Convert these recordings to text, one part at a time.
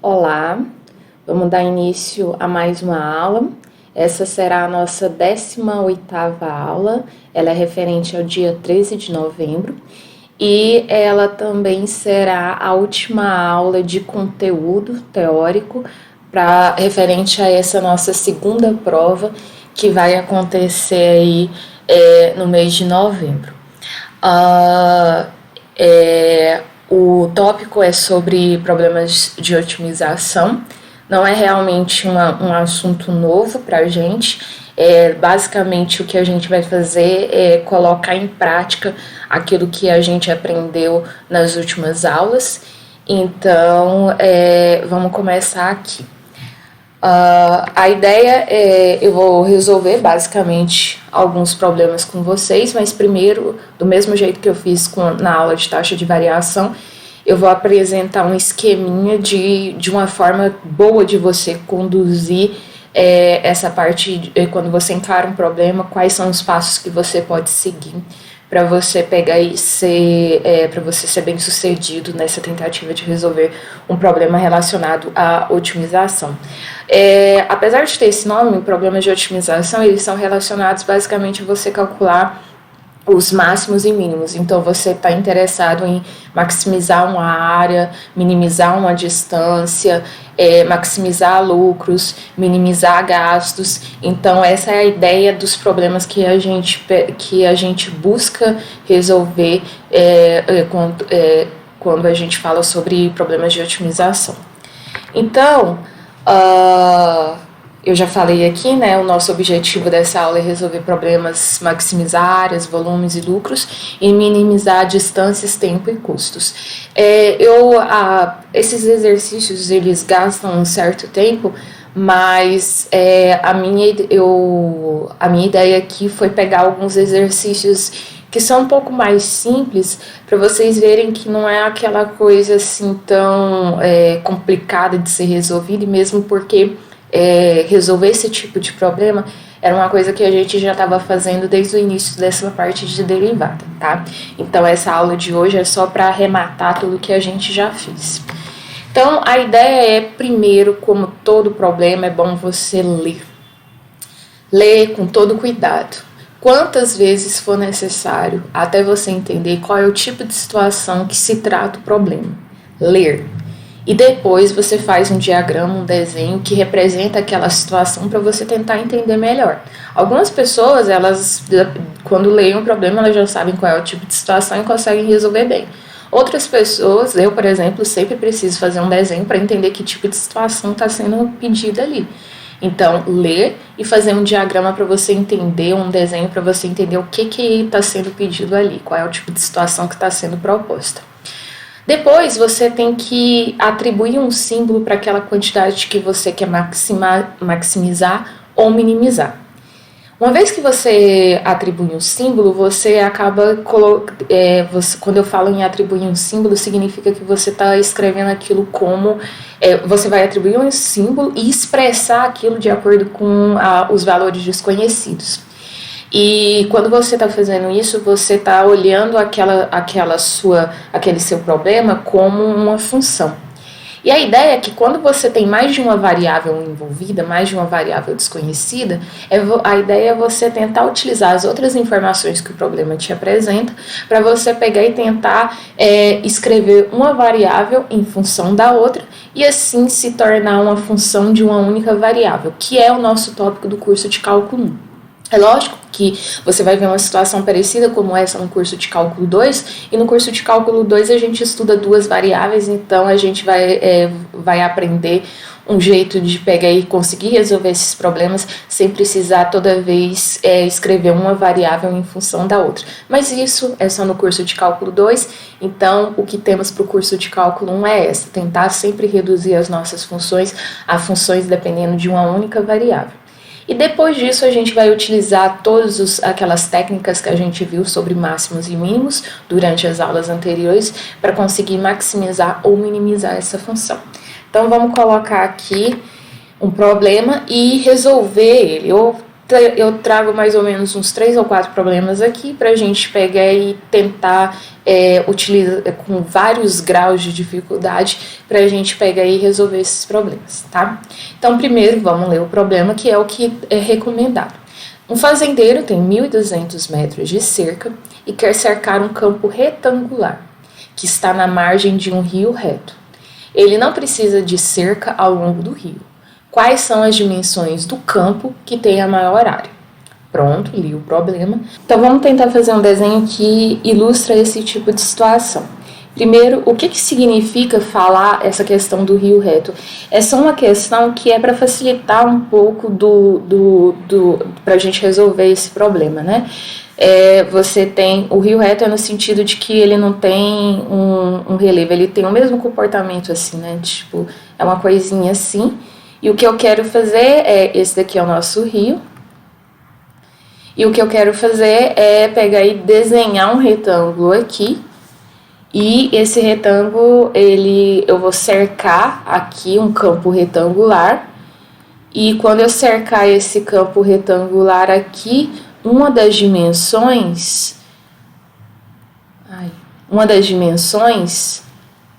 Olá, vamos dar início a mais uma aula. Essa será a nossa 18ª aula, ela é referente ao dia 13 de novembro e ela também será a última aula de conteúdo teórico referente a essa nossa segunda prova que vai acontecer aí no mês de novembro. O tópico é sobre problemas de otimização, não é realmente um assunto novo para a gente, basicamente o que a gente vai fazer é colocar em prática aquilo que a gente aprendeu nas últimas aulas, então vamos começar aqui. A ideia eu vou resolver basicamente alguns problemas com vocês, mas primeiro, do mesmo jeito que eu fiz na aula de taxa de variação, eu vou apresentar um esqueminha de uma forma boa de você conduzir essa parte, quando você encara um problema, quais são os passos que você pode seguir para você pegar e para você ser bem sucedido nessa tentativa de resolver um problema relacionado à otimização. Apesar de ter esse nome, problemas de otimização, eles são relacionados basicamente a você calcular os máximos e mínimos. Então, você está interessado em maximizar uma área, minimizar uma distância, maximizar lucros, minimizar gastos. Então, essa é a ideia dos problemas que a gente busca resolver quando a gente fala sobre problemas de otimização. Então, eu já falei aqui, né, o nosso objetivo dessa aula é resolver problemas, maximizar áreas, volumes e lucros e minimizar distâncias, tempo e custos. Esses exercícios, eles gastam um certo tempo, mas a minha ideia aqui foi pegar alguns exercícios que são um pouco mais simples, para vocês verem que não é aquela coisa assim tão complicada de ser resolvida, e mesmo porque resolver esse tipo de problema era uma coisa que a gente já estava fazendo desde o início dessa parte de derivada, tá? Então, essa aula de hoje é só para arrematar tudo que a gente já fez. Então, a ideia é, primeiro, como todo problema, é bom você ler. Ler com todo cuidado. Quantas vezes for necessário, até você entender qual é o tipo de situação que se trata o problema. Ler. E depois você faz um diagrama, um desenho que representa aquela situação para você tentar entender melhor. Algumas pessoas, quando leem um problema, elas já sabem qual é o tipo de situação e conseguem resolver bem. Outras pessoas, eu, por exemplo, sempre preciso fazer um desenho para entender que tipo de situação está sendo pedida ali. Então, ler e fazer um diagrama para você entender, um desenho para você entender o que está sendo pedido ali, qual é o tipo de situação que está sendo proposta. Depois, você tem que atribuir um símbolo para aquela quantidade que você quer maximizar ou minimizar. Uma vez que você atribui um símbolo, você acaba... quando eu falo em atribuir um símbolo, significa que você está escrevendo aquilo como... você vai atribuir um símbolo e expressar aquilo de acordo com os valores desconhecidos. E quando você está fazendo isso, você está olhando aquele seu problema como uma função. E a ideia é que quando você tem mais de uma variável envolvida, mais de uma variável desconhecida, a ideia é você tentar utilizar as outras informações que o problema te apresenta para você pegar e tentar escrever uma variável em função da outra e assim se tornar uma função de uma única variável, que é o nosso tópico do curso de cálculo 1. É lógico que você vai ver uma situação parecida como essa no curso de cálculo 2, e no curso de cálculo 2 a gente estuda duas variáveis, então a gente vai aprender um jeito de pegar e conseguir resolver esses problemas sem precisar toda vez escrever uma variável em função da outra. Mas isso é só no curso de cálculo 2, então o que temos para o curso de cálculo 1 é tentar sempre reduzir as nossas funções a funções dependendo de uma única variável. E depois disso a gente vai utilizar todas aquelas técnicas que a gente viu sobre máximos e mínimos durante as aulas anteriores para conseguir maximizar ou minimizar essa função. Então vamos colocar aqui um problema e resolver ele, ou eu trago mais ou menos uns 3 ou 4 problemas aqui para a gente pegar e tentar utilizar com vários graus de dificuldade para a gente pegar e resolver esses problemas, tá? Então, primeiro, vamos ler o problema, que é o que é recomendado. Um fazendeiro tem 1.200 metros de cerca e quer cercar um campo retangular, que está na margem de um rio reto. Ele não precisa de cerca ao longo do rio. Quais são as dimensões do campo que tem a maior área? Pronto, li o problema. Então, vamos tentar fazer um desenho que ilustra esse tipo de situação. Primeiro, o que significa falar essa questão do rio reto? É só uma questão que é para facilitar um pouco para a gente resolver esse problema, né? Você tem o rio reto no sentido de que ele não tem um relevo, ele tem o mesmo comportamento assim, né? Tipo, é uma coisinha assim. E o que eu quero fazer esse daqui é o nosso rio. E o que eu quero fazer é pegar e desenhar um retângulo aqui. E esse retângulo, eu vou cercar aqui um campo retangular. E quando eu cercar esse campo retangular aqui, uma das dimensões,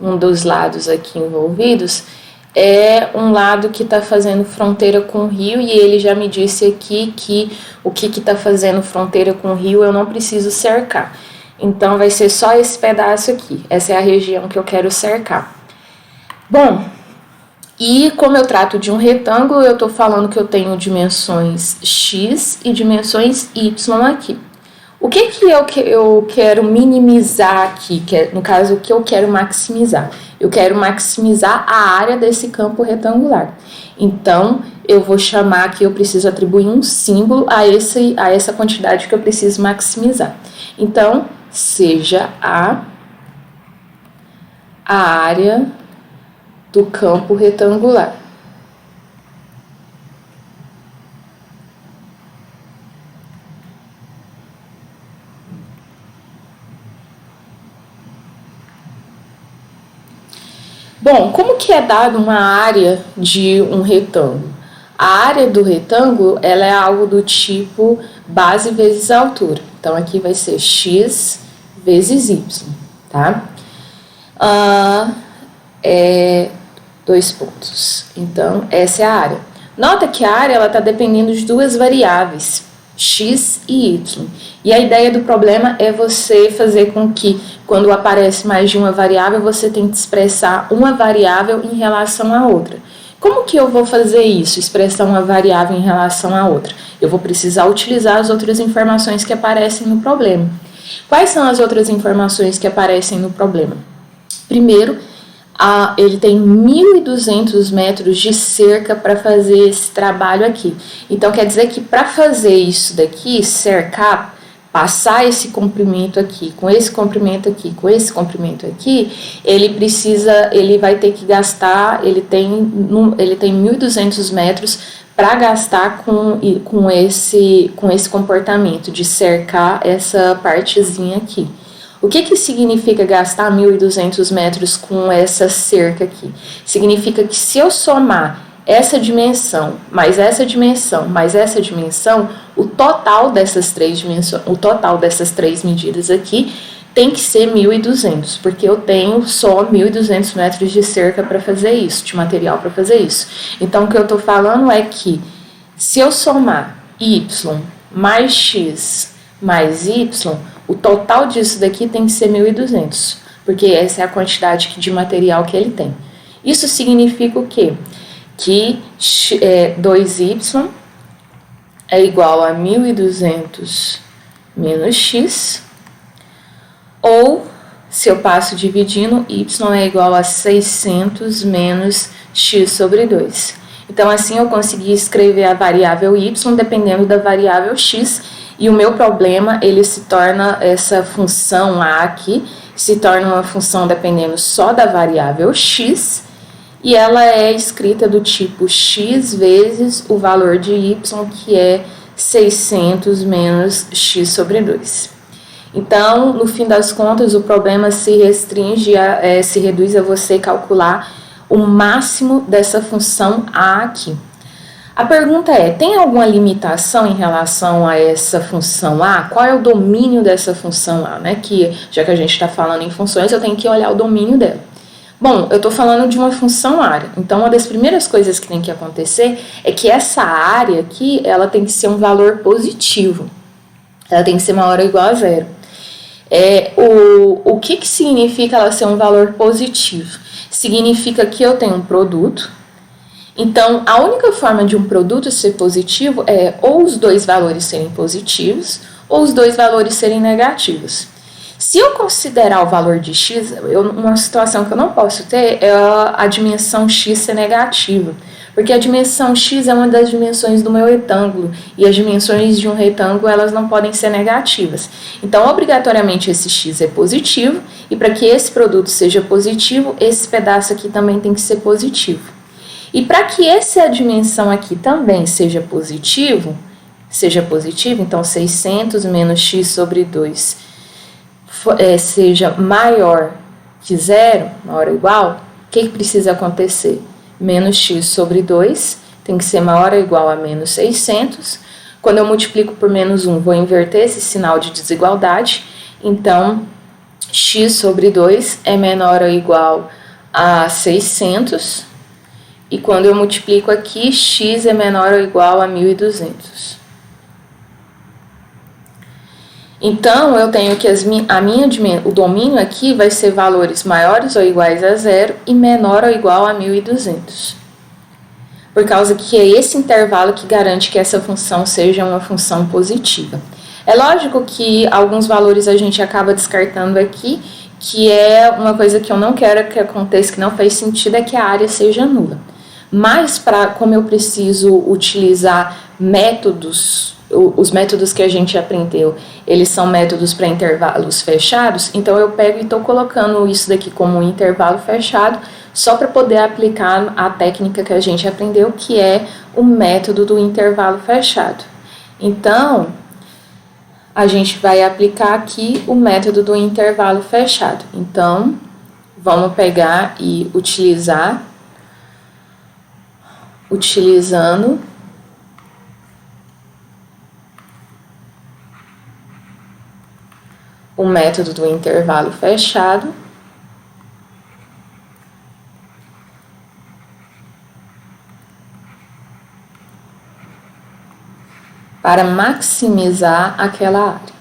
um dos lados aqui envolvidos, é um lado que está fazendo fronteira com o rio, e ele já me disse aqui que o que está fazendo fronteira com o rio eu não preciso cercar. Então, vai ser só esse pedaço aqui. Essa é a região que eu quero cercar. Bom, e como eu trato de um retângulo, eu estou falando que eu tenho dimensões x e dimensões y aqui. O que eu quero minimizar aqui? No caso, o que eu quero maximizar? Eu quero maximizar a área desse campo retangular. Então, eu vou chamar que eu preciso atribuir um símbolo a essa quantidade que eu preciso maximizar. Então, seja a área do campo retangular. Bom, como que é dado uma área de um retângulo? A área do retângulo, ela é algo do tipo base vezes altura. Então, aqui vai ser x vezes y, tá? 2 pontos. Então, essa é a área. Nota que a área está dependendo de duas variáveis, x e y. E a ideia do problema é você fazer com que, quando aparece mais de uma variável, você tente expressar uma variável em relação à outra. Como que eu vou fazer isso, expressar uma variável em relação à outra? Eu vou precisar utilizar as outras informações que aparecem no problema. Quais são as outras informações que aparecem no problema? Primeiro, ele tem 1.200 metros de cerca para fazer esse trabalho aqui. Então, quer dizer que para fazer isso daqui, cercar, passar esse comprimento aqui, com esse comprimento aqui, com esse comprimento aqui, ele vai ter que gastar, ele tem 1.200 metros para gastar com esse comportamento de cercar essa partezinha aqui. O que significa gastar 1.200 metros com essa cerca aqui? Significa que se eu somar essa dimensão, mais essa dimensão, mais essa dimensão, o total dessas três medidas aqui tem que ser 1.200, porque eu tenho só 1.200 metros de cerca para fazer isso, de material para fazer isso. Então, o que eu estou falando é que se eu somar y mais x mais y, o total disso daqui tem que ser 1.200, porque essa é a quantidade de material que ele tem. Isso significa o quê? Que 2y é igual a 1.200 menos x, ou, se eu passo dividindo, y é igual a 600 menos x sobre 2. Então, assim, eu consegui escrever a variável y dependendo da variável x, e o meu problema, ele se torna, essa função a aqui, se torna uma função dependendo só da variável x, e ela é escrita do tipo x vezes o valor de y, que é 600 menos x sobre 2. Então, no fim das contas, o problema se reduz a você calcular o máximo dessa função a aqui. A pergunta é, tem alguma limitação em relação a essa função A? Qual é o domínio dessa função A, né? Que, já que a gente está falando em funções, eu tenho que olhar o domínio dela. Bom, eu estou falando de uma função área, então uma das primeiras coisas que tem que acontecer é que essa área aqui, ela tem que ser um valor positivo. Ela tem que ser maior ou igual a zero. O que significa ela ser um valor positivo? Significa que eu tenho um produto. Então, a única forma de um produto ser positivo é ou os dois valores serem positivos ou os dois valores serem negativos. Se eu considerar o valor de x, uma situação que eu não posso ter é a dimensão x ser negativa, porque a dimensão x é uma das dimensões do meu retângulo, e as dimensões de um retângulo elas não podem ser negativas. Então, obrigatoriamente, esse x é positivo, e para que esse produto seja positivo, esse pedaço aqui também tem que ser positivo. E para que essa dimensão aqui também seja positivo, então 600 menos x sobre 2 seja maior que zero, maior ou igual, o que precisa acontecer? Menos x sobre 2 tem que ser maior ou igual a menos 600. Quando eu multiplico por menos 1, vou inverter esse sinal de desigualdade. Então, x sobre 2 é menor ou igual a 600. E quando eu multiplico aqui, x é menor ou igual a 1.200. Então, eu tenho que o domínio aqui vai ser valores maiores ou iguais a zero e menor ou igual a 1.200. Por causa que é esse intervalo que garante que essa função seja uma função positiva. É lógico que alguns valores a gente acaba descartando aqui, que é uma coisa que eu não quero que aconteça, que não faz sentido, é que a área seja nula. Mas, como eu preciso utilizar métodos, os métodos que a gente aprendeu, eles são métodos para intervalos fechados, então eu pego e estou colocando isso daqui como um intervalo fechado, só para poder aplicar a técnica que a gente aprendeu, que é o método do intervalo fechado. Então, a gente vai aplicar aqui o método do intervalo fechado. Então, vamos pegar e utilizando o método do intervalo fechado, para maximizar aquela área,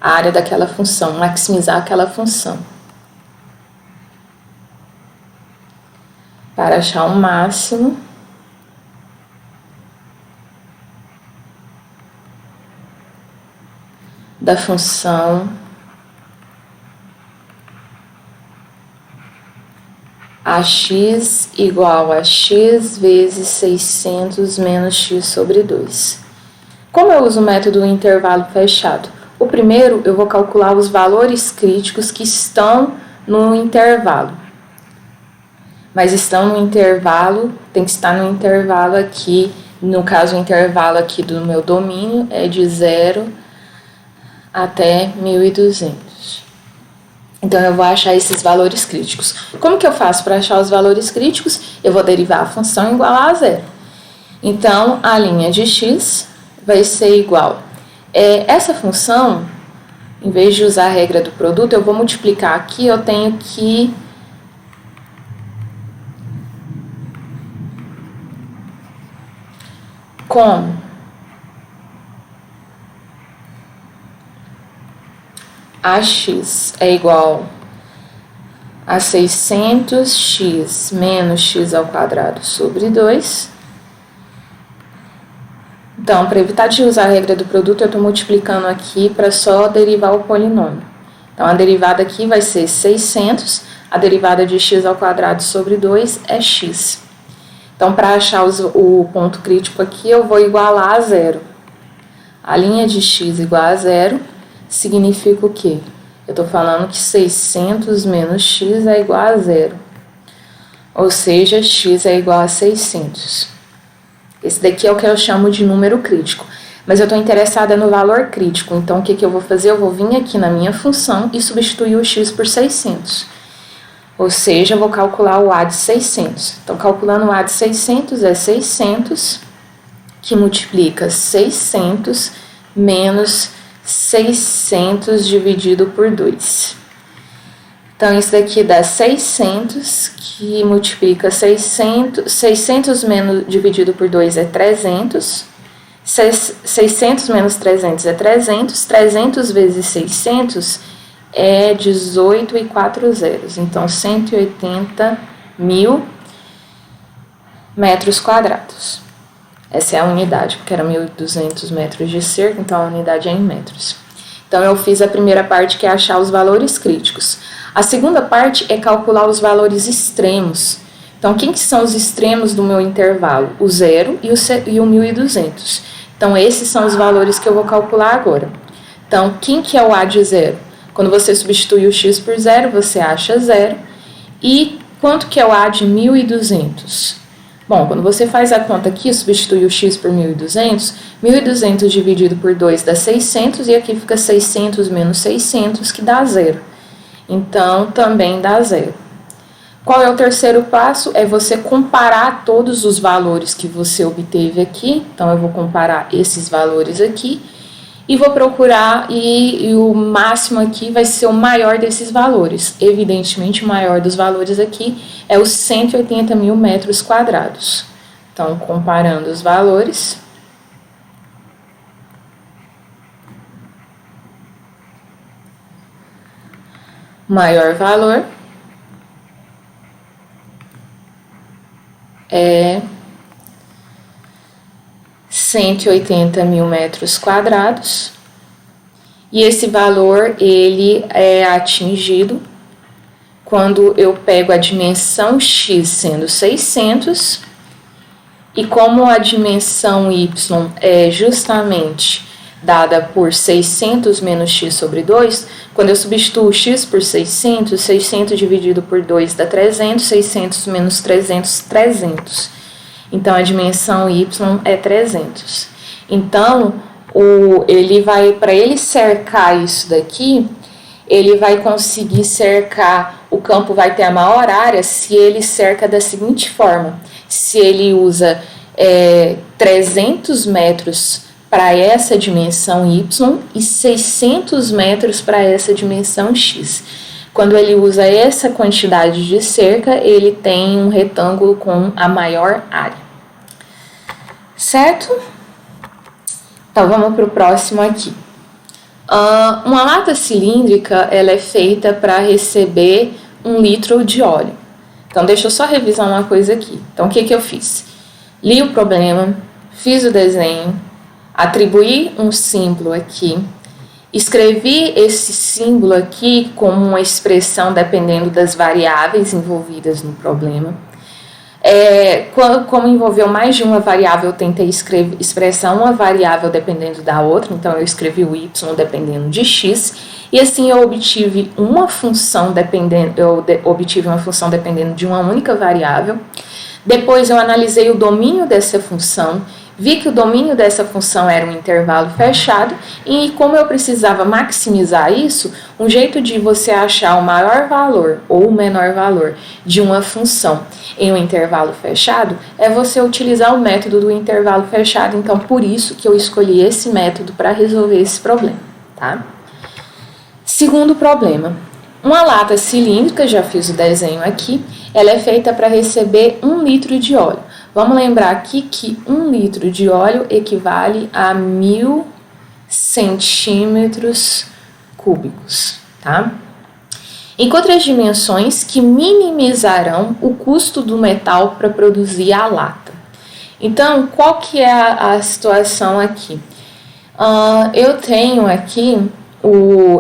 a área daquela função, maximizar aquela função, para achar o máximo da função ax igual a x vezes 600 menos x sobre 2. Como eu uso o método intervalo fechado? O primeiro, eu vou calcular os valores críticos que estão no intervalo. Mas estão no intervalo, tem que estar no intervalo aqui, no caso o intervalo aqui do meu domínio é de 0 até 1.200. Então, eu vou achar esses valores críticos. Como que eu faço para achar os valores críticos? Eu vou derivar a função igual a zero. Então, a linha de x vai ser igual. Essa função, em vez de usar a regra do produto, eu vou multiplicar aqui, eu tenho que com ax é igual a 600x menos x ao quadrado sobre 2. Então, para evitar de usar a regra do produto, eu estou multiplicando aqui para só derivar o polinômio. Então, a derivada aqui vai ser 600, a derivada de x ao quadrado sobre 2 é x. Então, para achar o ponto crítico aqui, eu vou igualar a zero. A linha de x igual a zero significa o quê? Eu estou falando que 600 menos x é igual a zero. Ou seja, x é igual a 600. Esse daqui é o que eu chamo de número crítico. Mas eu estou interessada no valor crítico. Então, o que eu vou fazer? Eu vou vir aqui na minha função e substituir o x por 600. Ou seja, eu vou calcular o A de 600. Então, calculando o A de 600 é 600, que multiplica 600 menos 600 dividido por 2. Então, isso daqui dá 600, que multiplica 600 menos dividido por 2 é 300. 600 menos 300 é 300. 300 vezes 600 é 18 e 4 zeros. Então, 180 mil metros quadrados. Essa é a unidade, porque era 1.200 metros de cerca, então a unidade é em metros. Então, eu fiz a primeira parte, que é achar os valores críticos. A segunda parte é calcular os valores extremos. Então, quem que são os extremos do meu intervalo? O 0 e o 1.200. Então, esses são os valores que eu vou calcular agora. Então, quem que é o A de 0? Quando você substitui o x por 0, você acha 0. E quanto que é o A de 1.200? Bom, quando você faz a conta aqui, substitui o x por 1.200, 1.200 dividido por 2 dá 600, e aqui fica 600 menos 600, que dá 0. Então, também dá 0. Qual é o terceiro passo? É você comparar todos os valores que você obteve aqui. Então, eu vou comparar esses valores aqui e vou procurar, e o máximo aqui vai ser o maior desses valores. Evidentemente, o maior dos valores aqui é os 180 mil metros quadrados. Então, comparando os valores, maior valor é 180 mil metros quadrados, e esse valor ele é atingido quando eu pego a dimensão x sendo 600, e como a dimensão y é justamente dada por 600 menos x sobre 2, quando eu substituo x por 600, 600 dividido por 2 dá 300, 600 menos 300, 300. Então, a dimensão y é 300. Então, para ele cercar isso daqui, ele vai conseguir cercar, o campo vai ter a maior área se ele cerca da seguinte forma. Se ele usa 300 metros para essa dimensão y e 600 metros para essa dimensão x. Quando ele usa essa quantidade de cerca, ele tem um retângulo com a maior área. Certo? Então, vamos para o próximo aqui. Uma lata cilíndrica, ela é feita para receber 1 litro de óleo. Então, deixa eu só revisar uma coisa aqui. Então, o que eu fiz? Li o problema, fiz o desenho, atribuí um símbolo aqui, escrevi esse símbolo aqui como uma expressão dependendo das variáveis envolvidas no problema. Como envolveu mais de uma variável, eu tentei expressar uma variável dependendo da outra, então eu escrevi o y dependendo de x, e assim eu obtive uma função dependendo de uma única variável. Depois eu analisei o domínio dessa função, vi que o domínio dessa função era um intervalo fechado, e como eu precisava maximizar isso, um jeito de você achar o maior valor ou o menor valor de uma função em um intervalo fechado é você utilizar o método do intervalo fechado. Então, por isso que eu escolhi esse método para resolver esse problema, tá? Segundo problema. Uma lata cilíndrica, já fiz o desenho aqui, ela é feita para receber 1 litro de óleo. Vamos lembrar aqui que 1 litro de óleo equivale a 1.000 centímetros cúbicos, tá? Encontre as dimensões que minimizarão o custo do metal para produzir a lata. Então, qual que é a situação aqui? Eu tenho aqui...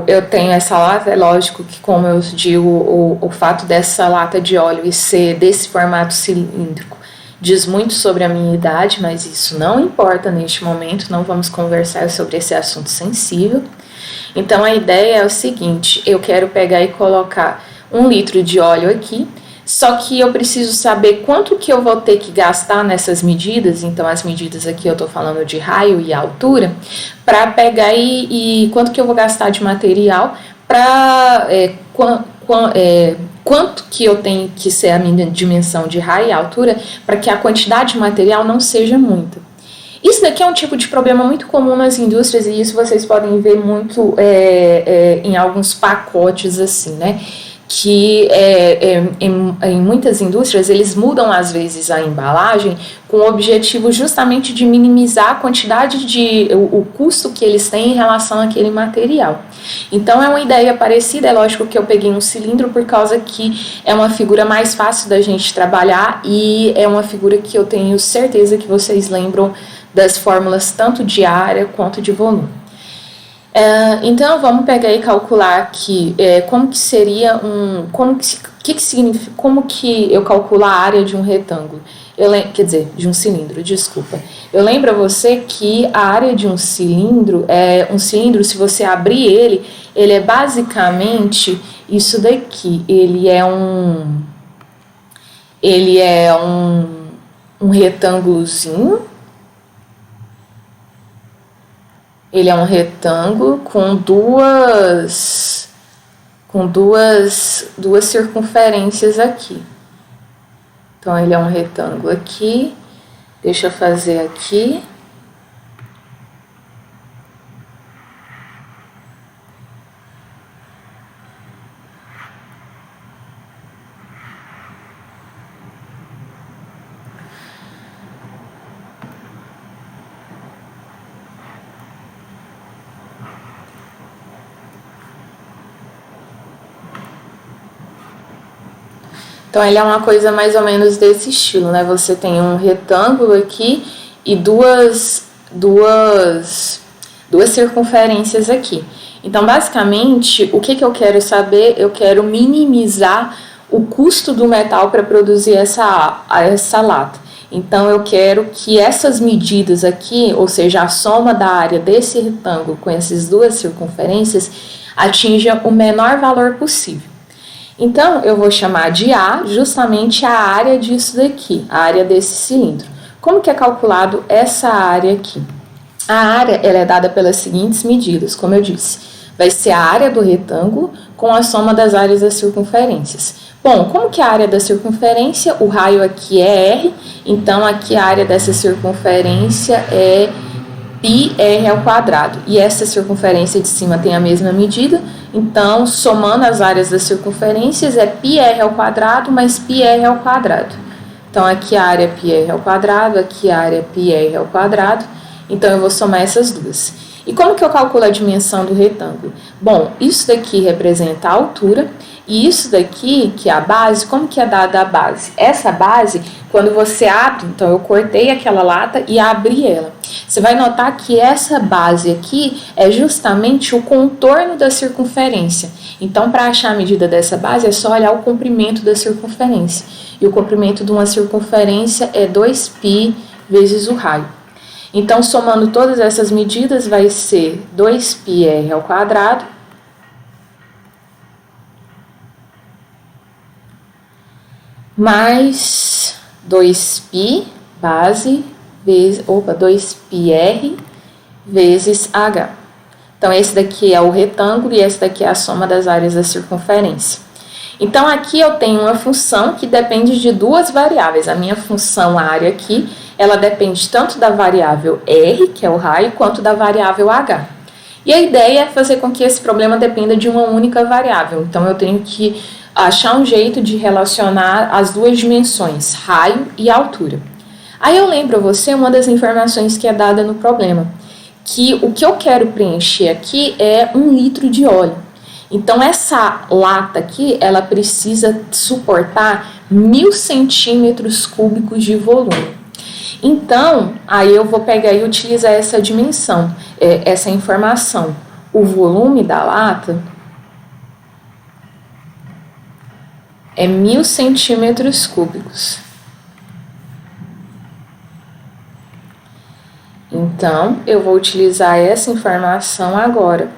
eu tenho essa lata, é lógico que, como eu digo, o fato dessa lata de óleo e ser desse formato cilíndrico diz muito sobre a minha idade, mas isso não importa neste momento, não vamos conversar sobre esse assunto sensível. Então, a ideia é o seguinte, eu quero pegar e colocar 1 litro de óleo aqui, só que eu preciso saber quanto que eu vou ter que gastar nessas medidas. Então, as medidas aqui eu estou falando de raio e altura, para pegar e quanto que eu vou gastar de material para quanto que eu tenho que ser a minha dimensão de raio e altura para que a quantidade de material não seja muita. Isso daqui é um tipo de problema muito comum nas indústrias e isso vocês podem ver muito em alguns pacotes assim, né? Que em muitas indústrias eles mudam às vezes a embalagem com o objetivo justamente de minimizar a quantidade o custo que eles têm em relação àquele material. Então é uma ideia parecida, é lógico que eu peguei um cilindro por causa que é uma figura mais fácil da gente trabalhar e é uma figura que eu tenho certeza que vocês lembram das fórmulas tanto de área quanto de volume. Então vamos pegar e calcular aqui como que seria como que eu calculo a área de um retângulo, quer dizer, de um cilindro, desculpa. Eu lembro a você que a área de um cilindro, se você abrir ele é basicamente isso daqui, ele é um retângulozinho. Ele é um retângulo com duas circunferências aqui. Então, ele é um retângulo aqui. Deixa eu fazer aqui. Então, ele é uma coisa mais ou menos desse estilo, né? Você tem um retângulo aqui e duas circunferências aqui. Então, basicamente, o que eu quero saber? Eu quero minimizar o custo do metal para produzir essa lata. Então, eu quero que essas medidas aqui, ou seja, a soma da área desse retângulo com essas duas circunferências, atinja o menor valor possível. Então, eu vou chamar de A justamente a área disso daqui, a área desse cilindro. Como que é calculado essa área aqui? A área ela é dada pelas seguintes medidas, como eu disse. Vai ser a área do retângulo com a soma das áreas das circunferências. Bom, como que é a área da circunferência? O raio aqui é R, então aqui a área dessa circunferência é πr ao quadrado. E essa circunferência de cima tem a mesma medida, então somando as áreas das circunferências é πr ao quadrado mais πr ao quadrado. Então aqui a área é πr ao quadrado, aqui a área é πr ao quadrado, então eu vou somar essas duas. E como que eu calculo a dimensão do retângulo? Bom, isso daqui representa a altura, e isso daqui, que é a base, como que é dada a base? Essa base, quando você abre, então eu cortei aquela lata e abri ela. Você vai notar que essa base aqui é justamente o contorno da circunferência. Então, para achar a medida dessa base, é só olhar o comprimento da circunferência. E o comprimento de uma circunferência é 2π vezes o raio. Então, somando todas essas medidas, vai ser 2πr ao quadrado mais 2π base vezes 2πr vezes h. Então, esse daqui é o retângulo e esse daqui é a soma das áreas da circunferência. Então, aqui eu tenho uma função que depende de duas variáveis. A minha função área aqui, ela depende tanto da variável r, que é o raio, quanto da variável h. E a ideia é fazer com que esse problema dependa de uma única variável. Então, eu tenho que achar um jeito de relacionar as duas dimensões, raio e altura. Aí eu lembro a você uma das informações que é dada no problema, que o que eu quero preencher aqui é 1 litro de óleo. Então, essa lata aqui, ela precisa suportar 1000 centímetros cúbicos de volume. Então, aí eu vou pegar e utilizar essa dimensão, essa informação. O volume da lata é 1000 centímetros cúbicos. Então, eu vou utilizar essa informação agora.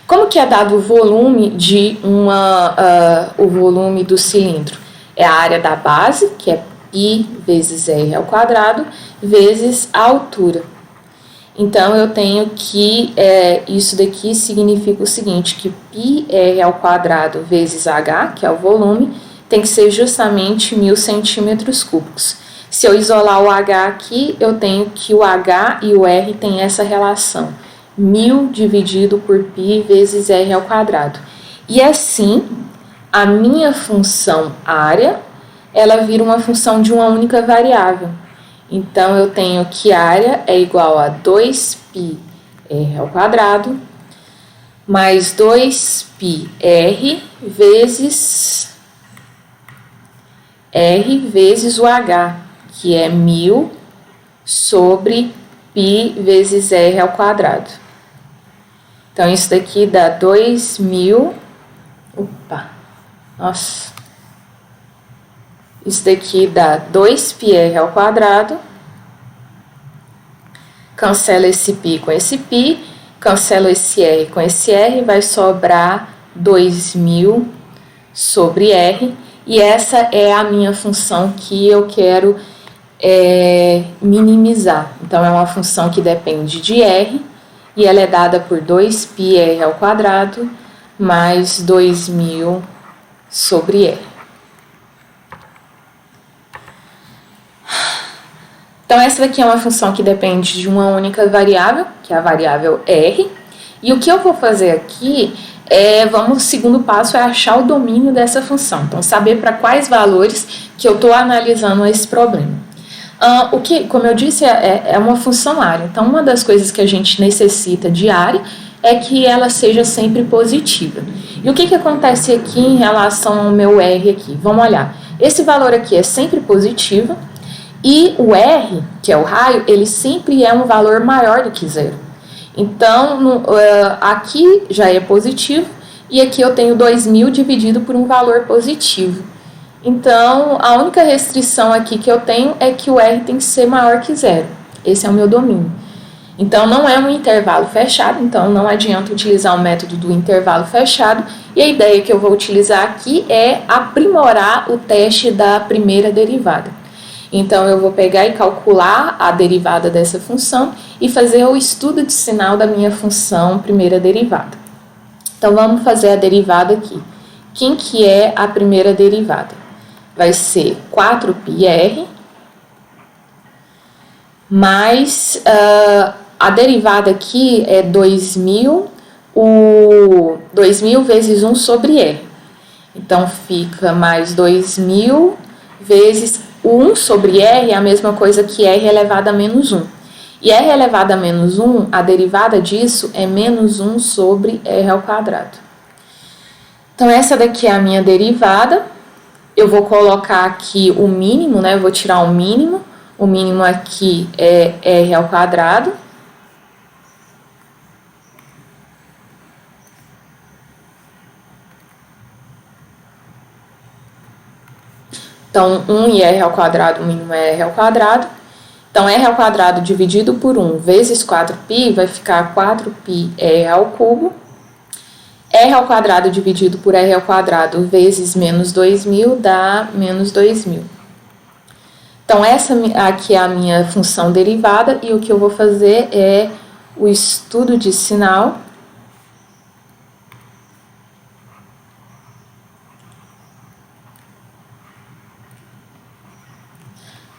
Como que é dado o volume o volume do cilindro? É a área da base, que é π vezes r ao quadrado, vezes a altura. Então, eu tenho que, isso daqui significa o seguinte, que πr ao quadrado vezes h, que é o volume, tem que ser justamente 1000 centímetros cúbicos. Se eu isolar o h aqui, eu tenho que o h e o r têm essa relação, 1000 dividido por π vezes r ao quadrado. E assim, a minha função área, ela vira uma função de uma única variável. Então, eu tenho que área é igual a 2πr ao quadrado mais 2πr vezes r vezes o h, que é 1000 sobre π vezes r ao quadrado. Então, isso daqui dá 2000... Opa! Nossa! Isso daqui dá 2πr ao quadrado, cancela esse π com esse π, cancela esse r com esse r, vai sobrar 2000 sobre r, e essa é a minha função que eu quero minimizar. Então, é uma função que depende de r, e ela é dada por 2πr ao quadrado mais 2000 sobre r. Então, essa daqui é uma função que depende de uma única variável, que é a variável r. E o que eu vou fazer aqui o segundo passo é achar o domínio dessa função. Então, saber para quais valores que eu estou analisando esse problema. Como eu disse, é uma função área. Então, uma das coisas que a gente necessita de área é que ela seja sempre positiva. E o que acontece aqui em relação ao meu r aqui? Vamos olhar. Esse valor aqui é sempre positivo. E o R, que é o raio, ele sempre é um valor maior do que zero. Então, aqui já é positivo, e aqui eu tenho 2000 dividido por um valor positivo. Então, a única restrição aqui que eu tenho é que o R tem que ser maior que zero. Esse é o meu domínio. Então, não é um intervalo fechado, então não adianta utilizar o método do intervalo fechado. E a ideia que eu vou utilizar aqui é aprimorar o teste da primeira derivada. Então, eu vou pegar e calcular a derivada dessa função e fazer o estudo de sinal da minha função primeira derivada. Então, vamos fazer a derivada aqui. Quem que é a primeira derivada? Vai ser 4πr mais a derivada aqui é 2000 vezes 1 sobre r. Então, fica mais 2000 vezes 1 sobre r é a mesma coisa que r elevado a menos 1. E r elevado a menos 1, a derivada disso é menos 1 sobre r ao quadrado. Então, essa daqui é a minha derivada. Eu vou colocar aqui o mínimo, né? Eu vou tirar o mínimo. O mínimo aqui é r ao quadrado. Então, 1 e r ao quadrado, o mínimo é r ao quadrado. Então, r ao quadrado dividido por 1 vezes 4π vai ficar 4πr ao cubo. R ao quadrado dividido por r ao quadrado vezes menos 2000 dá menos 2000. Então, essa aqui é a minha função derivada e o que eu vou fazer é o estudo de sinal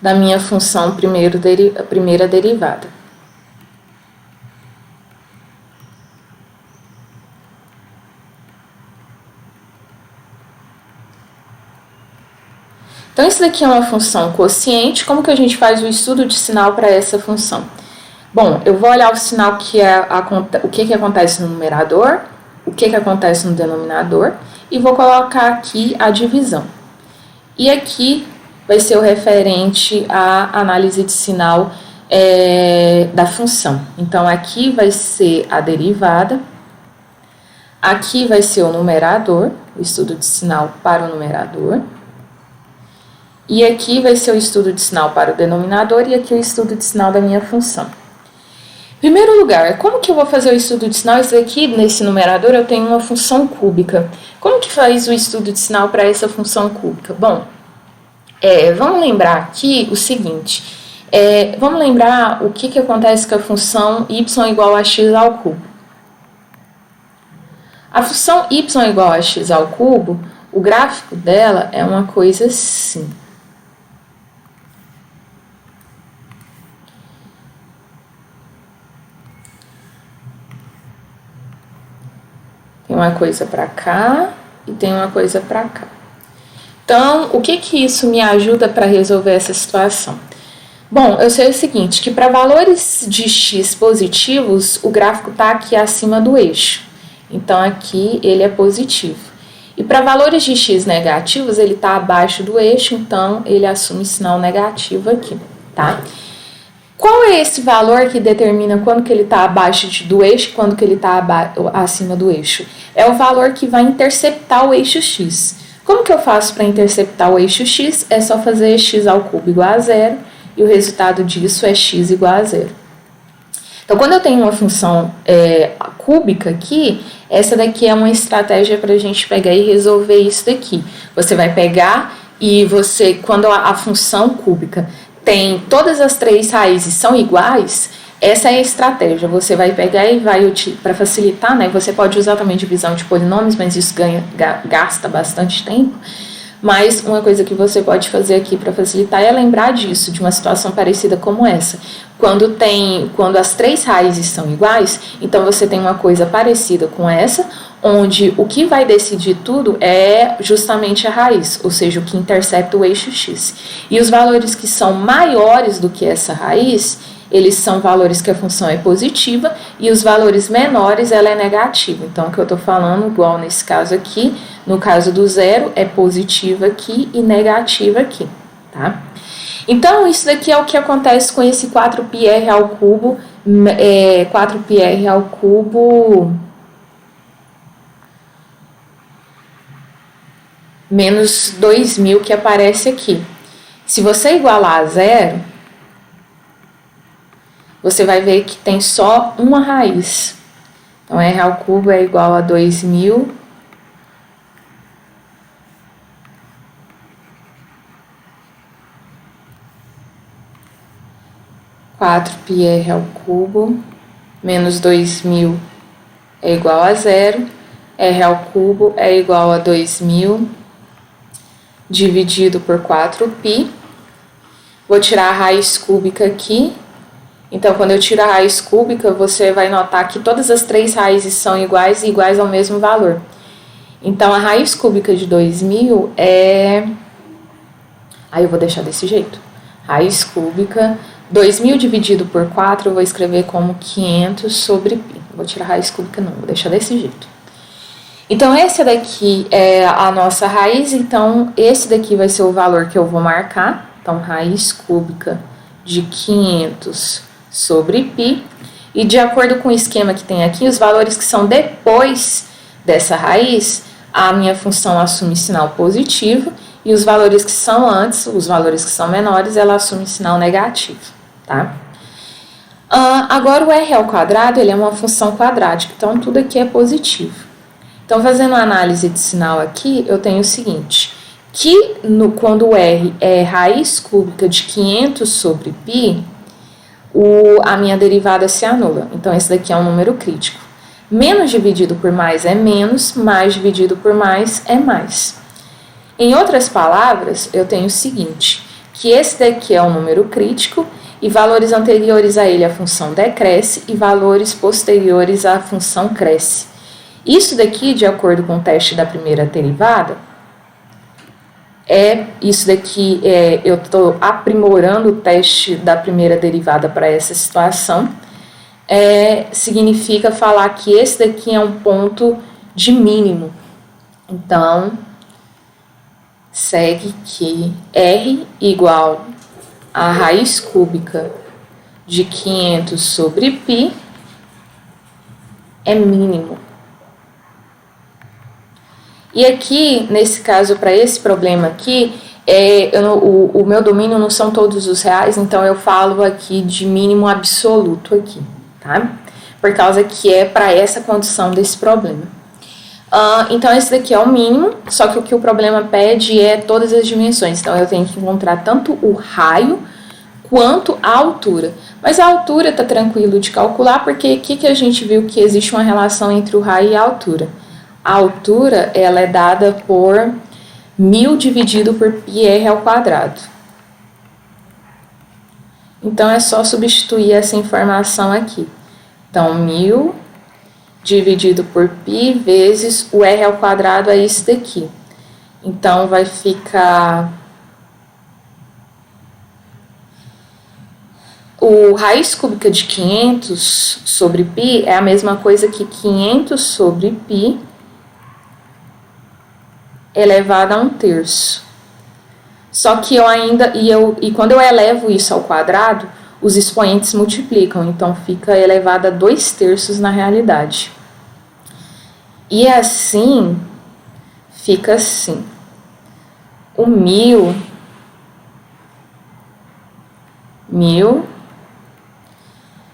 da minha função primeira derivada. Então, isso daqui é uma função quociente. Como que a gente faz o estudo de sinal para essa função? Bom, eu vou olhar o sinal que é o que acontece no numerador, o que acontece no denominador, e vou colocar aqui a divisão. E aqui vai ser o referente à análise de sinal da função. Então, aqui vai ser a derivada, aqui vai ser o numerador, o estudo de sinal para o numerador, e aqui vai ser o estudo de sinal para o denominador, e aqui o estudo de sinal da minha função. Em primeiro lugar, como que eu vou fazer o estudo de sinal? Isso aqui, nesse numerador, eu tenho uma função cúbica. Como que faz o estudo de sinal para essa função cúbica? Bom, vamos lembrar aqui o seguinte, Vamos lembrar o que acontece com a função y igual a x ao cubo. A função y igual a x ao cubo, o gráfico dela é uma coisa assim. Tem uma coisa para cá e tem uma coisa para cá. Então, o que isso me ajuda para resolver essa situação? Bom, eu sei o seguinte, que para valores de x positivos, o gráfico está aqui acima do eixo. Então, aqui ele é positivo. E para valores de x negativos, ele está abaixo do eixo, então ele assume sinal negativo aqui, tá? Qual é esse valor que determina quando que ele está abaixo do eixo e quando que ele está acima do eixo? É o valor que vai interceptar o eixo x. Como que eu faço para interceptar o eixo x? É só fazer x ao cubo igual a zero e o resultado disso é x igual a zero. Então, quando eu tenho uma função cúbica aqui, essa daqui é uma estratégia para a gente pegar e resolver isso daqui. Você vai pegar e quando a função cúbica tem todas as três raízes são iguais, essa é a estratégia. Você vai pegar e para facilitar, né? Você pode usar também divisão de polinômios, mas isso gasta bastante tempo. Mas uma coisa que você pode fazer aqui para facilitar é lembrar disso, de uma situação parecida como essa. Quando as três raízes são iguais, então você tem uma coisa parecida com essa, onde o que vai decidir tudo é justamente a raiz, ou seja, o que intercepta o eixo x. E os valores que são maiores do que essa raiz, eles são valores que a função é positiva e os valores menores ela é negativa. Então, o que eu estou falando, igual nesse caso aqui, no caso do zero, é positiva aqui e negativa aqui, tá? Então, isso daqui é o que acontece com esse 4πr ao cubo, 4πr ao cubo menos 2000 que aparece aqui. Se você igualar a zero, você vai ver que tem só uma raiz. Então, r ao cubo é igual a 2000 4πr ao cubo menos 2000 é igual a zero. R ao cubo é igual a 2000 dividido por 4π. Vou tirar a raiz cúbica aqui. Então, quando eu tiro a raiz cúbica, você vai notar que todas as três raízes são iguais e iguais ao mesmo valor. Então, a raiz cúbica de 2000 é... Aí eu vou deixar desse jeito. Raiz cúbica, 2000 dividido por 4, eu vou escrever como 500 sobre π. Vou tirar a raiz cúbica não, vou deixar desse jeito. Então, esse daqui é a nossa raiz, então esse daqui vai ser o valor que eu vou marcar. Então, raiz cúbica de 500 sobre π. E de acordo com o esquema que tem aqui, os valores que são depois dessa raiz, a minha função assume sinal positivo. E os valores que são antes, os valores que são menores, ela assume sinal negativo, tá? Agora, o r ao quadrado, ele é uma função quadrática, então tudo aqui é positivo. Então, fazendo uma análise de sinal aqui, eu tenho o seguinte, que quando o r é raiz cúbica de 500 sobre π, a minha derivada se anula. Então, esse daqui é um número crítico. Menos dividido por mais é menos, mais dividido por mais é mais. Em outras palavras, eu tenho o seguinte, que esse daqui é um número crítico e valores anteriores a ele a função decresce e valores posteriores a função cresce. Isso daqui, de acordo com o teste da primeira derivada, eu estou aprimorando o teste da primeira derivada para essa situação, significa falar que esse daqui é um ponto de mínimo. Então, segue que r igual a raiz cúbica de 500 sobre π é mínimo. E aqui, nesse caso, para esse problema aqui, o meu domínio não são todos os reais, então eu falo aqui de mínimo absoluto aqui, tá? Por causa que é para essa condição desse problema. Então, esse daqui é o mínimo, só que o que o problema pede é todas as dimensões. Então, eu tenho que encontrar tanto o raio quanto a altura. Mas a altura está tranquilo de calcular, porque aqui que a gente viu que existe uma relação entre o raio e a altura. A altura, ela é dada por 1000 dividido por πr ao quadrado. Então, é só substituir essa informação aqui. Então, 1000 dividido por π vezes o r ao quadrado é isso daqui. Então, vai ficar... O raiz cúbica de 500 sobre π é a mesma coisa que 500 sobre π elevado a 1/3. Só que quando eu elevo isso ao quadrado, os expoentes multiplicam, então fica elevado a 2/3 na realidade. E assim, fica assim. O 1000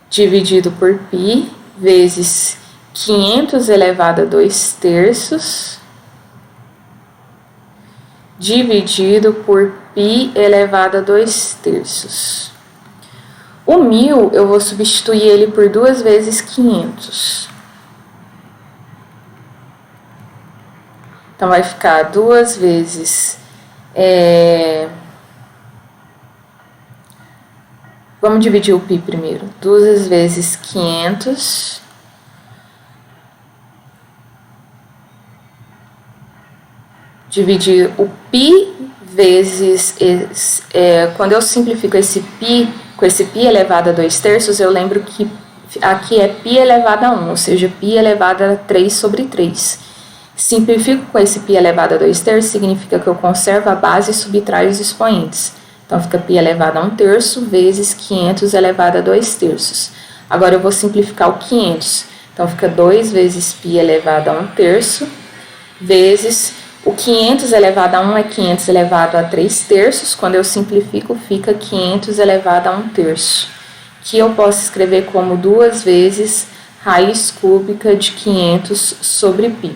dividido por π vezes 500 elevado a 2/3 dividido por π elevado a 2/3. O 1000 eu vou substituir ele por 2 vezes 500. Então, vai ficar 2 vezes... Vamos dividir o π primeiro. 2 vezes 500 dividir o π vezes... quando eu simplifico esse π com esse π elevado a 2/3, eu lembro que aqui é π elevado a 1, ou seja, π elevado a 3 sobre 3. Simplifico com esse π elevado a 2/3, significa que eu conservo a base e subtraio os expoentes. Então, fica π elevado a 1/3 vezes 500 elevado a 2/3. Agora, eu vou simplificar o 500. Então, fica 2 vezes π elevado a 1/3 vezes... O 500 elevado a 1 é 500 elevado a 3/3. Quando eu simplifico, fica 500 elevado a 1/3. Que eu posso escrever como 2 vezes raiz cúbica de 500 sobre π.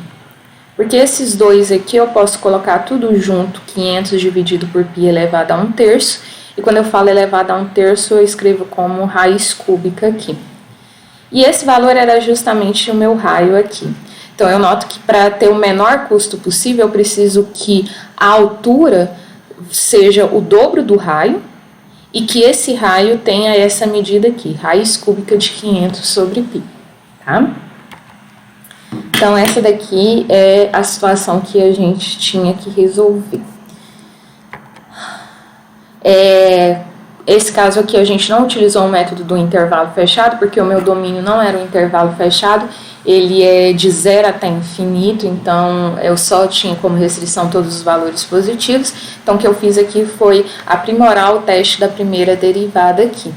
Porque esses dois aqui eu posso colocar tudo junto, 500 dividido por π elevado a 1/3. E quando eu falo elevado a 1/3, eu escrevo como raiz cúbica aqui. E esse valor era justamente o meu raio aqui. Então, eu noto que para ter o menor custo possível, eu preciso que a altura seja o dobro do raio e que esse raio tenha essa medida aqui, raiz cúbica de 500 sobre π, tá? Então, essa daqui é a situação que a gente tinha que resolver. Esse caso aqui, a gente não utilizou o método do intervalo fechado, porque o meu domínio não era um intervalo fechado, ele é de 0 até infinito, então eu só tinha como restrição todos os valores positivos. Então, o que eu fiz aqui foi aprimorar o teste da primeira derivada aqui.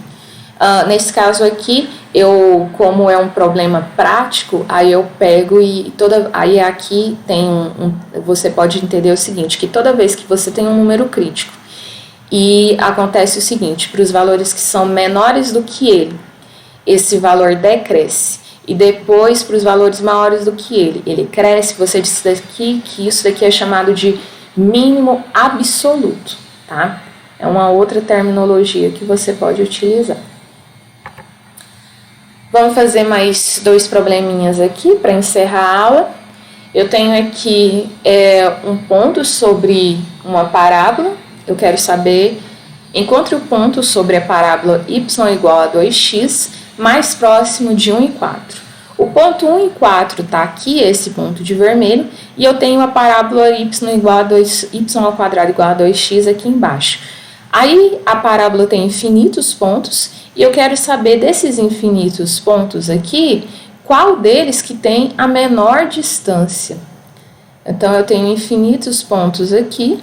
Nesse caso aqui, como é um problema prático, aí eu pego aí aqui tem você pode entender o seguinte, que toda vez que você tem um número crítico e acontece o seguinte, para os valores que são menores do que ele, esse valor decresce. E depois, para os valores maiores do que ele cresce, você disse daqui que isso daqui é chamado de mínimo absoluto, tá? É uma outra terminologia que você pode utilizar. Vamos fazer mais 2 probleminhas aqui para encerrar a aula. Eu tenho aqui um ponto sobre uma parábola. Eu quero saber, encontre o ponto sobre a parábola y igual a 2x, mais próximo de 1 e 4. O ponto 1 e 4 está aqui, esse ponto de vermelho, e eu tenho a parábola y igual a 2, y ao quadrado igual a 2x aqui embaixo. Aí a parábola tem infinitos pontos, e eu quero saber desses infinitos pontos aqui, qual deles que tem a menor distância. Então, eu tenho infinitos pontos aqui,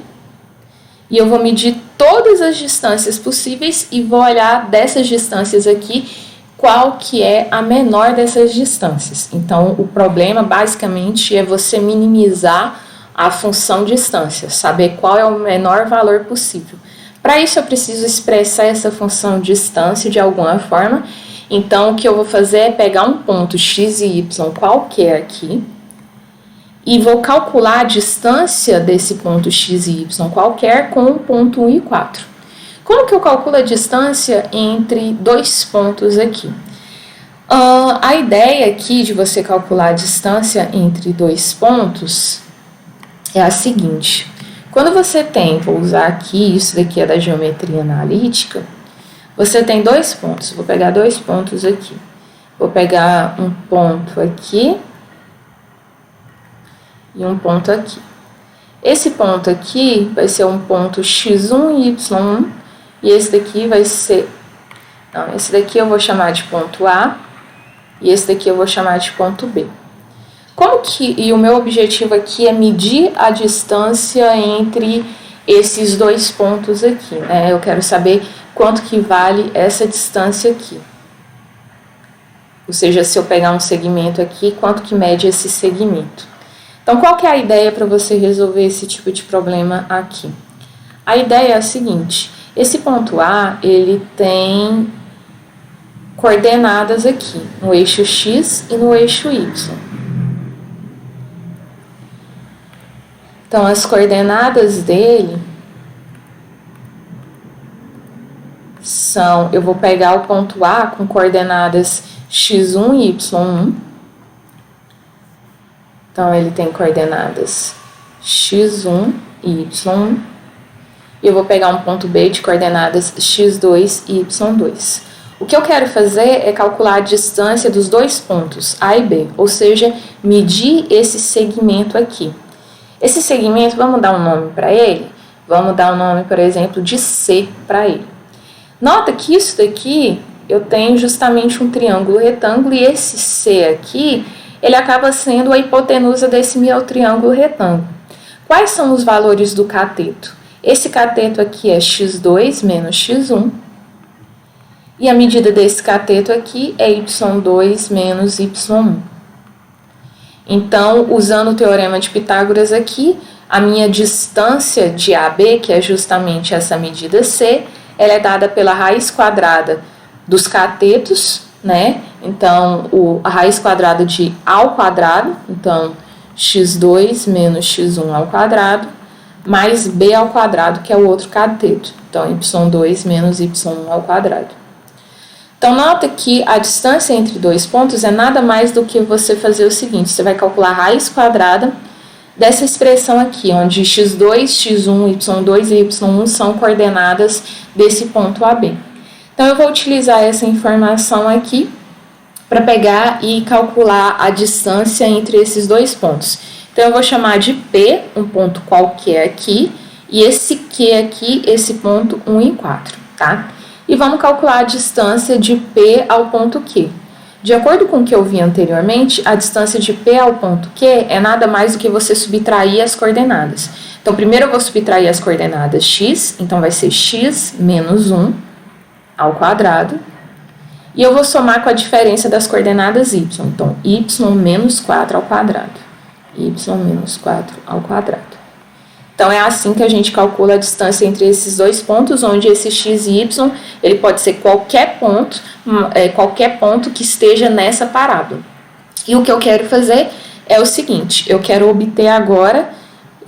e eu vou medir todas as distâncias possíveis e vou olhar dessas distâncias aqui, qual que é a menor dessas distâncias. Então, o problema, basicamente, é você minimizar a função distância, saber qual é o menor valor possível. Para isso, eu preciso expressar essa função distância de alguma forma. Então, o que eu vou fazer é pegar um ponto x e y qualquer aqui e vou calcular a distância desse ponto x e y qualquer com o ponto 1 e 4. Como que eu calculo a distância entre dois pontos aqui? A ideia aqui de você calcular a distância entre dois pontos é a seguinte. Quando você tem, vou usar aqui, isso daqui é da geometria analítica, você tem dois pontos. Vou pegar dois pontos aqui. Vou pegar um ponto aqui e um ponto aqui. Esse ponto aqui vai ser um ponto x1 e y1, e esse daqui vai ser... Não, esse daqui eu vou chamar de ponto A, e esse daqui eu vou chamar de ponto B. E o meu objetivo aqui é medir a distância entre esses dois pontos aqui, né? Eu quero saber quanto que vale essa distância aqui. Ou seja, se eu pegar um segmento aqui, quanto que mede esse segmento. Então, qual que é a ideia para você resolver esse tipo de problema aqui? A ideia é a seguinte, esse ponto A, ele tem coordenadas aqui, no eixo X e no eixo Y. Então, as coordenadas dele são, eu vou pegar o ponto A com coordenadas x1 e y1. Então, ele tem coordenadas x1 e y1. E eu vou pegar um ponto B de coordenadas x2 e y2. O que eu quero fazer é calcular a distância dos dois pontos, A e B, ou seja, medir esse segmento aqui. Esse segmento, vamos dar um nome para ele? Vamos dar um nome, por exemplo, de C para ele. Nota que isso daqui, eu tenho justamente um triângulo retângulo, e esse C aqui, ele acaba sendo a hipotenusa desse meu triângulo retângulo. Quais são os valores do cateto? Esse cateto aqui é x2 menos x1, e a medida desse cateto aqui é y2 menos y1. Então, usando o teorema de Pitágoras aqui, a minha distância de AB, que é justamente essa medida C, ela é dada pela raiz quadrada dos catetos, né? Então, a raiz quadrada de A ao quadrado, então, x2 menos x1 ao quadrado, mais B ao quadrado, que é o outro cateto. Então, y2 menos y1 ao quadrado. Então, nota que a distância entre dois pontos é nada mais do que você fazer o seguinte, você vai calcular a raiz quadrada dessa expressão aqui, onde x2, x1, y2 e y1 são coordenadas desse ponto AB. Então, eu vou utilizar essa informação aqui para pegar e calcular a distância entre esses dois pontos. Então, eu vou chamar de P, um ponto qualquer aqui, e esse Q aqui, esse ponto 1 e 4, tá? E vamos calcular a distância de P ao ponto Q. De acordo com o que eu vi anteriormente, a distância de P ao ponto Q é nada mais do que você subtrair as coordenadas. Então, primeiro eu vou subtrair as coordenadas x, então vai ser x menos 1 ao quadrado. E eu vou somar com a diferença das coordenadas y, então y menos 4 ao quadrado. Y menos 4 ao quadrado. Então, é assim que a gente calcula a distância entre esses dois pontos, onde esse x e y, ele pode ser qualquer ponto que esteja nessa parábola. E o que eu quero fazer é o seguinte, eu quero obter agora,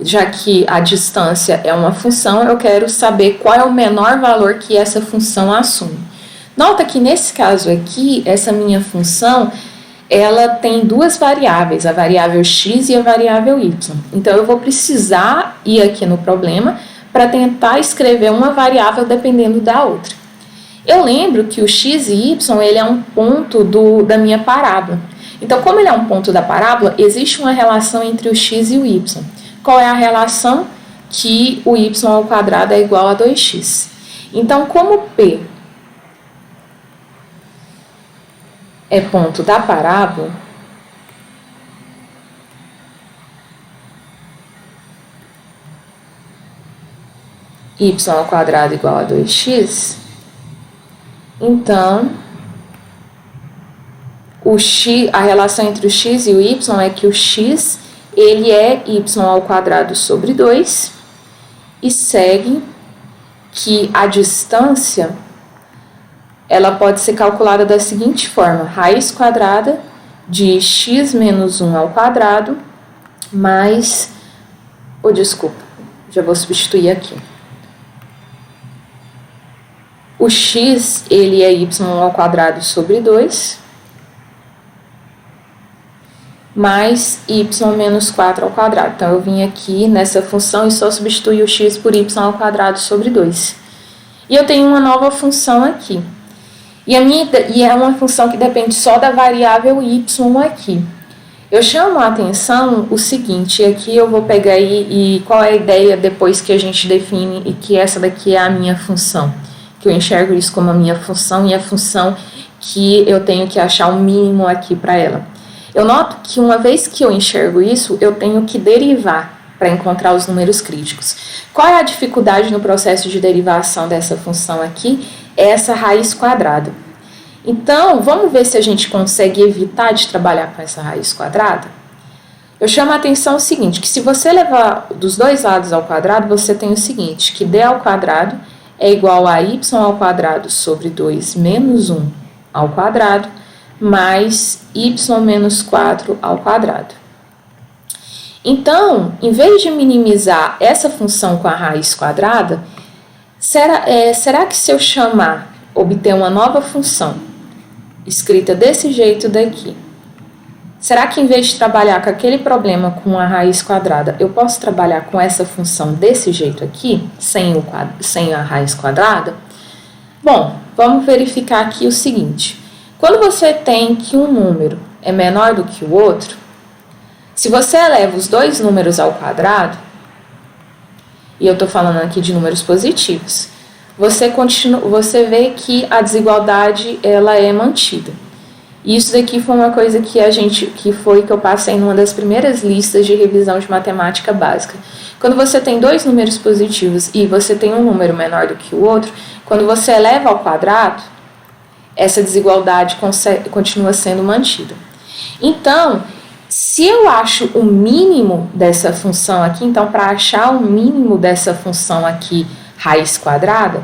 já que a distância é uma função, eu quero saber qual é o menor valor que essa função assume. Nota que nesse caso aqui, essa minha função, ela tem duas variáveis, a variável x e a variável y. Então, eu vou precisar ir aqui no problema para tentar escrever uma variável dependendo da outra. Eu lembro que o x e y, ele é um ponto da minha parábola. Então, como ele é um ponto da parábola, existe uma relação entre o x e o y. Qual é a relação? Que o y ao quadrado é igual a 2x. Então, como P é ponto da parábola, y ao quadrado igual a 2x, então, a relação entre o x e o y é que o x, ele é y ao quadrado sobre 2, e segue que a distância ela pode ser calculada da seguinte forma, raiz quadrada de x menos 1 ao quadrado, mais, desculpa, já vou substituir aqui. O x, ele é y ao quadrado sobre 2, mais y menos 4 ao quadrado. Então, eu vim aqui nessa função e só substituí o x por y ao quadrado sobre 2. E eu tenho uma nova função aqui. E é uma função que depende só da variável y aqui. Eu chamo a atenção o seguinte, aqui eu vou pegar aí e qual é a ideia depois que a gente define e que essa daqui é a minha função. Que eu enxergo isso como a minha função e a função que eu tenho que achar o mínimo aqui para ela. Eu noto que uma vez que eu enxergo isso, eu tenho que derivar para encontrar os números críticos. Qual é a dificuldade no processo de derivação dessa função aqui? É essa raiz quadrada. Então, vamos ver se a gente consegue evitar de trabalhar com essa raiz quadrada? Eu chamo a atenção o seguinte, que se você levar dos dois lados ao quadrado, você tem o seguinte, que d ao quadrado é igual a y ao quadrado sobre 2 menos 1 ao quadrado, mais y menos 4 ao quadrado. Então, em vez de minimizar essa função com a raiz quadrada, será que se eu obter uma nova função, escrita desse jeito daqui, será que em vez de trabalhar com aquele problema com a raiz quadrada, eu posso trabalhar com essa função desse jeito aqui, sem a raiz quadrada? Bom, vamos verificar aqui o seguinte. Quando você tem que um número é menor do que o outro, se você eleva os dois números ao quadrado, e eu estou falando aqui de números positivos, você vê que a desigualdade ela é mantida. Isso daqui foi uma coisa que eu passei numa das primeiras listas de revisão de matemática básica. Quando você tem dois números positivos e você tem um número menor do que o outro, quando você eleva ao quadrado, essa desigualdade continua sendo mantida. Então, se eu acho o mínimo dessa função aqui, então para achar o mínimo dessa função aqui, raiz quadrada,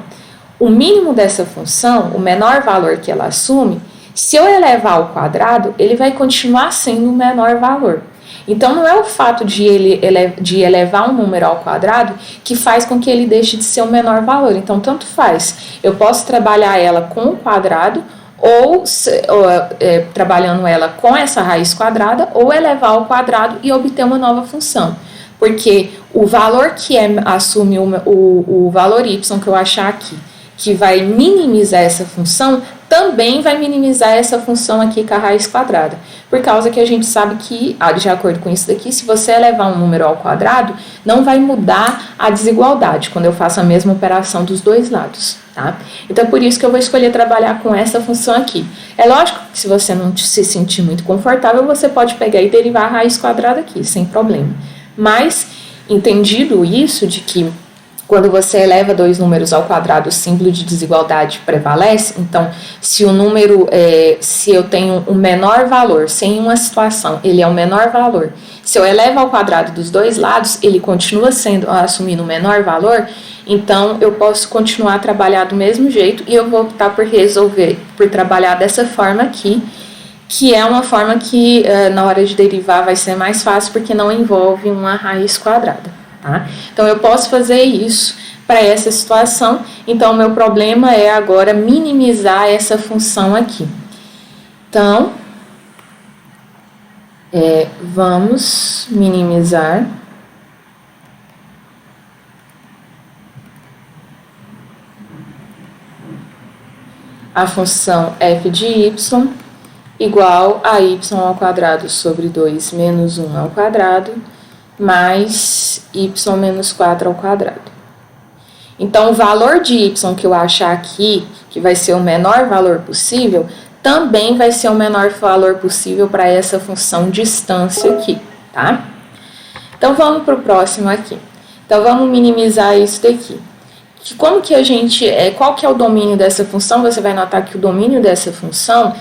o mínimo dessa função, o menor valor que ela assume, se eu elevar ao quadrado, ele vai continuar sendo o menor valor. Então, não é o fato de elevar um número ao quadrado que faz com que ele deixe de ser o menor valor. Então, tanto faz. Eu posso trabalhar ela com o quadrado ou trabalhando ela com essa raiz quadrada ou elevar ao quadrado e obter uma nova função. Porque o valor que assume o valor y que eu achar aqui, que vai minimizar essa função, também vai minimizar essa função aqui com a raiz quadrada. Por causa que a gente sabe que, de acordo com isso daqui, se você elevar um número ao quadrado, não vai mudar a desigualdade quando eu faço a mesma operação dos dois lados, tá? Então, por isso que eu vou escolher trabalhar com essa função aqui. É lógico que se você não se sentir muito confortável, você pode pegar e derivar a raiz quadrada aqui, sem problema. Mas, entendido isso de que quando você eleva dois números ao quadrado, o símbolo de desigualdade prevalece. Então, se eu tenho um menor valor, se em uma situação ele é o menor valor, se eu elevo ao quadrado dos dois lados, ele continua assumindo o menor valor, então eu posso continuar a trabalhar do mesmo jeito e eu vou optar por trabalhar dessa forma aqui, que é uma forma que na hora de derivar vai ser mais fácil porque não envolve uma raiz quadrada. Tá? Então, eu posso fazer isso para essa situação. Então, o meu problema é agora minimizar essa função aqui. Então, vamos minimizar a função f de y igual a y ao quadrado sobre 2 menos 1 ao quadrado, mais y menos 4 ao quadrado. Então, o valor de y que eu achar aqui, que vai ser o menor valor possível, também vai ser o menor valor possível para essa função distância aqui, tá? Então, vamos para o próximo aqui. Então, vamos minimizar isso daqui. Qual que é o domínio dessa função? Você vai notar que o domínio dessa função,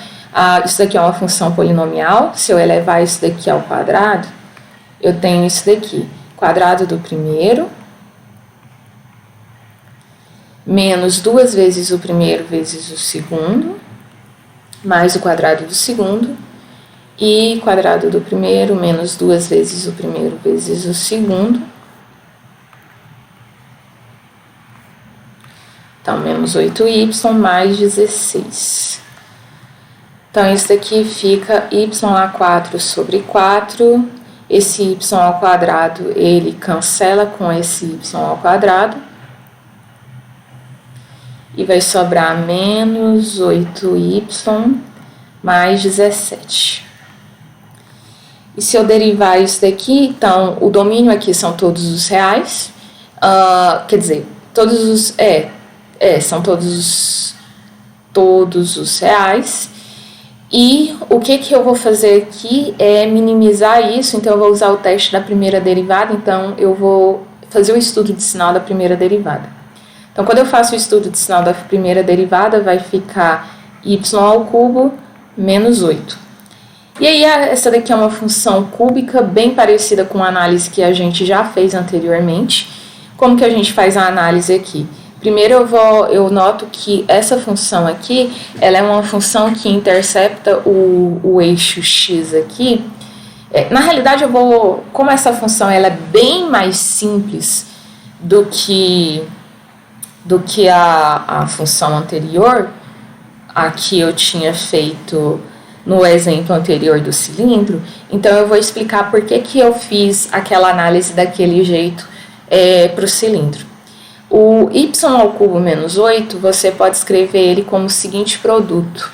isso daqui é uma função polinomial. Se eu elevar isso daqui ao quadrado, eu tenho isso daqui, quadrado do primeiro, menos 2 vezes o primeiro vezes o segundo, mais o quadrado do segundo, e quadrado do primeiro menos 2 vezes o primeiro vezes o segundo. Então, menos 8y mais 16. Então, isso daqui fica y² sobre 4. Esse y², ele cancela com esse y². E vai sobrar menos 8y mais 17. E se eu derivar isso daqui, então, o domínio aqui são todos os reais. Quer dizer, todos os... são todos os reais. E o que eu vou fazer aqui é minimizar isso. Então, eu vou usar o teste da primeira derivada. Então, eu vou fazer o estudo de sinal da primeira derivada. Então, quando eu faço o estudo de sinal da primeira derivada, vai ficar y² menos 8. E aí, essa daqui é uma função cúbica bem parecida com a análise que a gente já fez anteriormente. Como que a gente faz a análise aqui? Primeiro eu noto que essa função aqui, ela é uma função que intercepta o eixo x aqui. Na realidade, como essa função ela é bem mais simples do que a função anterior, a que eu tinha feito no exemplo anterior do cilindro, então eu vou explicar por que eu fiz aquela análise daquele jeito para o cilindro. O y³ menos 8, você pode escrever ele como o seguinte produto.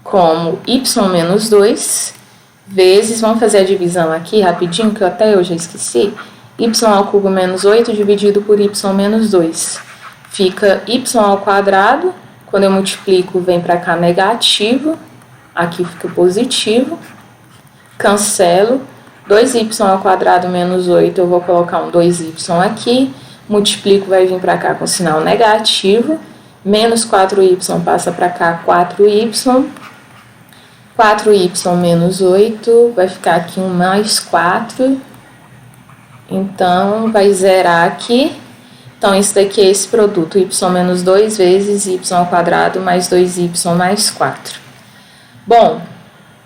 Como y menos 2 vezes, vamos fazer a divisão aqui rapidinho, que até eu já esqueci, y³ menos 8 dividido por y menos 2. Fica y², quando eu multiplico vem para cá negativo, aqui fica positivo, cancelo, 2y² menos 8, eu vou colocar um 2y aqui, multiplico, vai vir para cá com sinal negativo, menos 4y passa para cá, 4y, 4y menos 8, vai ficar aqui um mais 4, então vai zerar aqui. Então, isso daqui é esse produto, y menos 2 vezes y² mais 2y mais 4. Bom,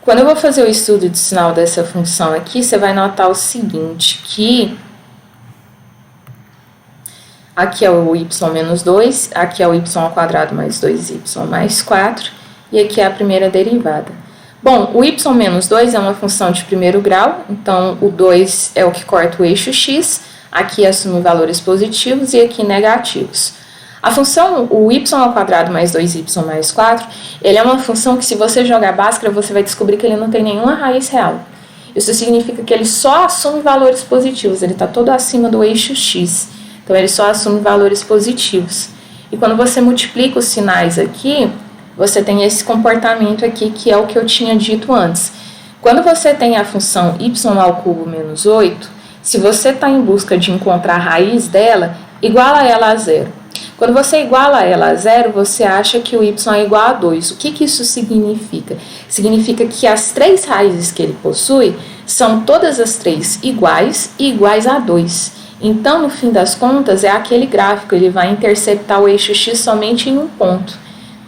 quando eu vou fazer o estudo de sinal dessa função aqui, você vai notar o seguinte, que aqui é o y menos 2, aqui é o y² mais 2y mais 4, e aqui é a primeira derivada. Bom, o y menos 2 é uma função de primeiro grau, então o 2 é o que corta o eixo x, aqui assume valores positivos e aqui negativos. A função, o y² mais 2y mais 4, ele é uma função que se você jogar Bhaskara, você vai descobrir que ele não tem nenhuma raiz real. Isso significa que ele só assume valores positivos, ele está todo acima do eixo x, então ele só assume valores positivos. E quando você multiplica os sinais aqui, você tem esse comportamento aqui, que é o que eu tinha dito antes. Quando você tem a função y³ menos 8, se você está em busca de encontrar a raiz dela, iguala ela a zero. Quando você iguala ela a zero, você acha que o y é igual a 2. O que isso significa? Significa que as três raízes que ele possui são todas as três iguais e iguais a 2. Então, no fim das contas, é aquele gráfico, ele vai interceptar o eixo x somente em um ponto.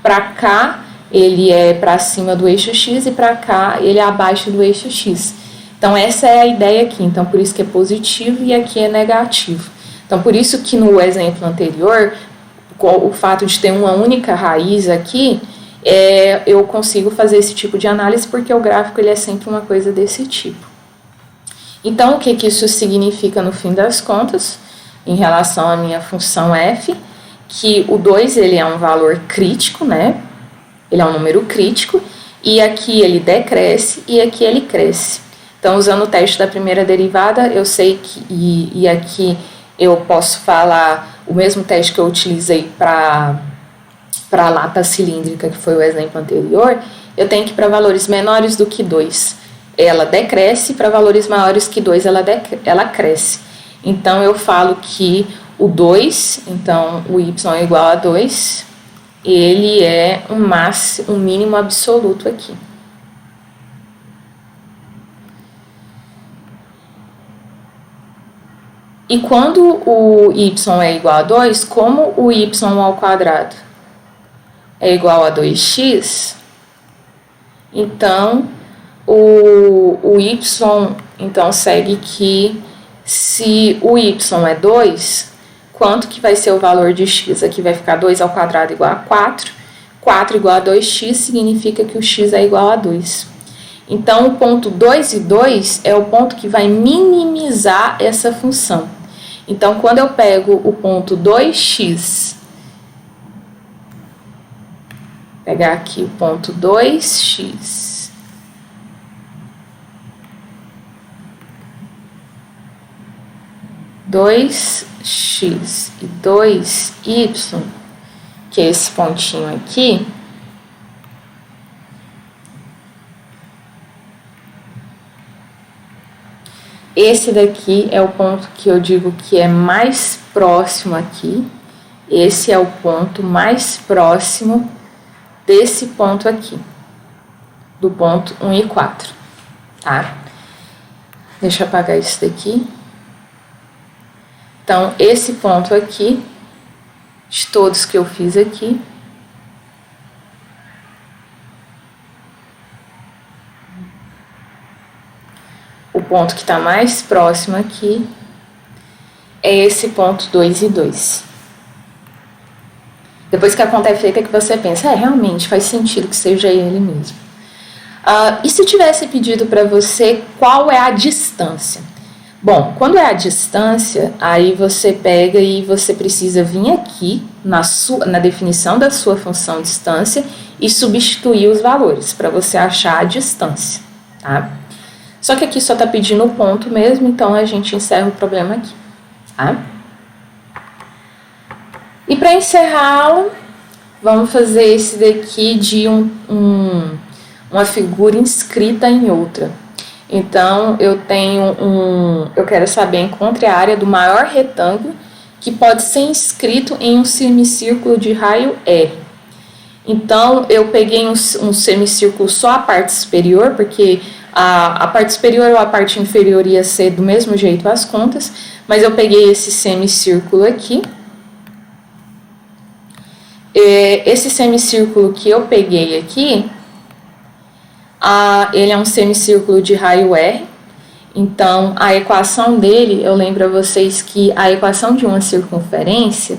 Para cá, ele é para cima do eixo x e para cá, ele é abaixo do eixo x. Então, essa é a ideia aqui. Então, por isso que é positivo e aqui é negativo. Então, por isso que no exemplo anterior, o fato de ter uma única raiz aqui, eu consigo fazer esse tipo de análise porque o gráfico ele é sempre uma coisa desse tipo. Então, o que isso significa no fim das contas, em relação à minha função f, que o 2 ele é um valor crítico, né? Ele é um número crítico, e aqui ele decresce e aqui ele cresce. Então, usando o teste da primeira derivada, eu sei que, e aqui eu posso falar o mesmo teste que eu utilizei para a lata cilíndrica, que foi o exemplo anterior, eu tenho que ir para valores menores do que 2. Ela decresce, para valores maiores que 2 ela cresce. Então, eu falo que o 2, então o y é igual a 2, ele é um mínimo absoluto aqui. E quando o y é igual a 2, como o y² é igual a 2x, então o y, então, segue que se o y é 2, quanto que vai ser o valor de x? Aqui vai ficar 2 ao quadrado igual a 4. 4 igual a 2x significa que o x é igual a 2. Então, o ponto 2 e 2 é o ponto que vai minimizar essa função. Então, quando eu pego o ponto 2x, pegar aqui o ponto 2x, e 2y, que é esse pontinho aqui, esse daqui é o ponto que eu digo que é mais próximo aqui. Esse é o ponto mais próximo desse ponto aqui, do ponto 1 e 4, tá? Deixa eu apagar isso daqui. Então, esse ponto aqui, de todos que eu fiz aqui, o ponto que está mais próximo aqui é esse ponto 2 e 2. Depois que a conta é feita, que você pensa, realmente faz sentido que seja ele mesmo. E se tivesse pedido para você qual é a distância? Bom, quando é a distância, aí você pega e você precisa vir aqui na definição da sua função distância e substituir os valores para você achar a distância, tá? Só que aqui só está pedindo o ponto mesmo, então a gente encerra o problema aqui, tá? E para encerrá-lo, vamos fazer esse daqui de uma figura inscrita em outra. Então, eu quero saber, encontre a área do maior retângulo que pode ser inscrito em um semicírculo de raio R. Então, eu peguei um semicírculo só a parte superior, porque a parte superior ou a parte inferior ia ser do mesmo jeito as contas, mas eu peguei esse semicírculo aqui. Esse semicírculo que eu peguei aqui, ele é um semicírculo de raio R, então a equação dele, eu lembro a vocês que a equação de uma circunferência,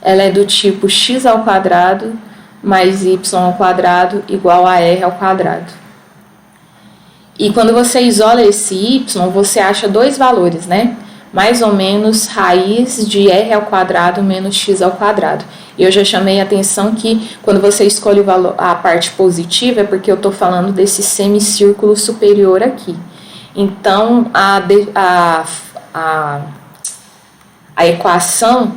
ela é do tipo x ao quadrado mais y ao quadrado igual a r ao quadrado. E quando você isola esse y, você acha dois valores, né? Mais ou menos raiz de r ao quadrado menos x ao quadrado. E eu já chamei a atenção que quando você escolhe o valor, a parte positiva é porque eu estou falando desse semicírculo superior aqui. Então, a equação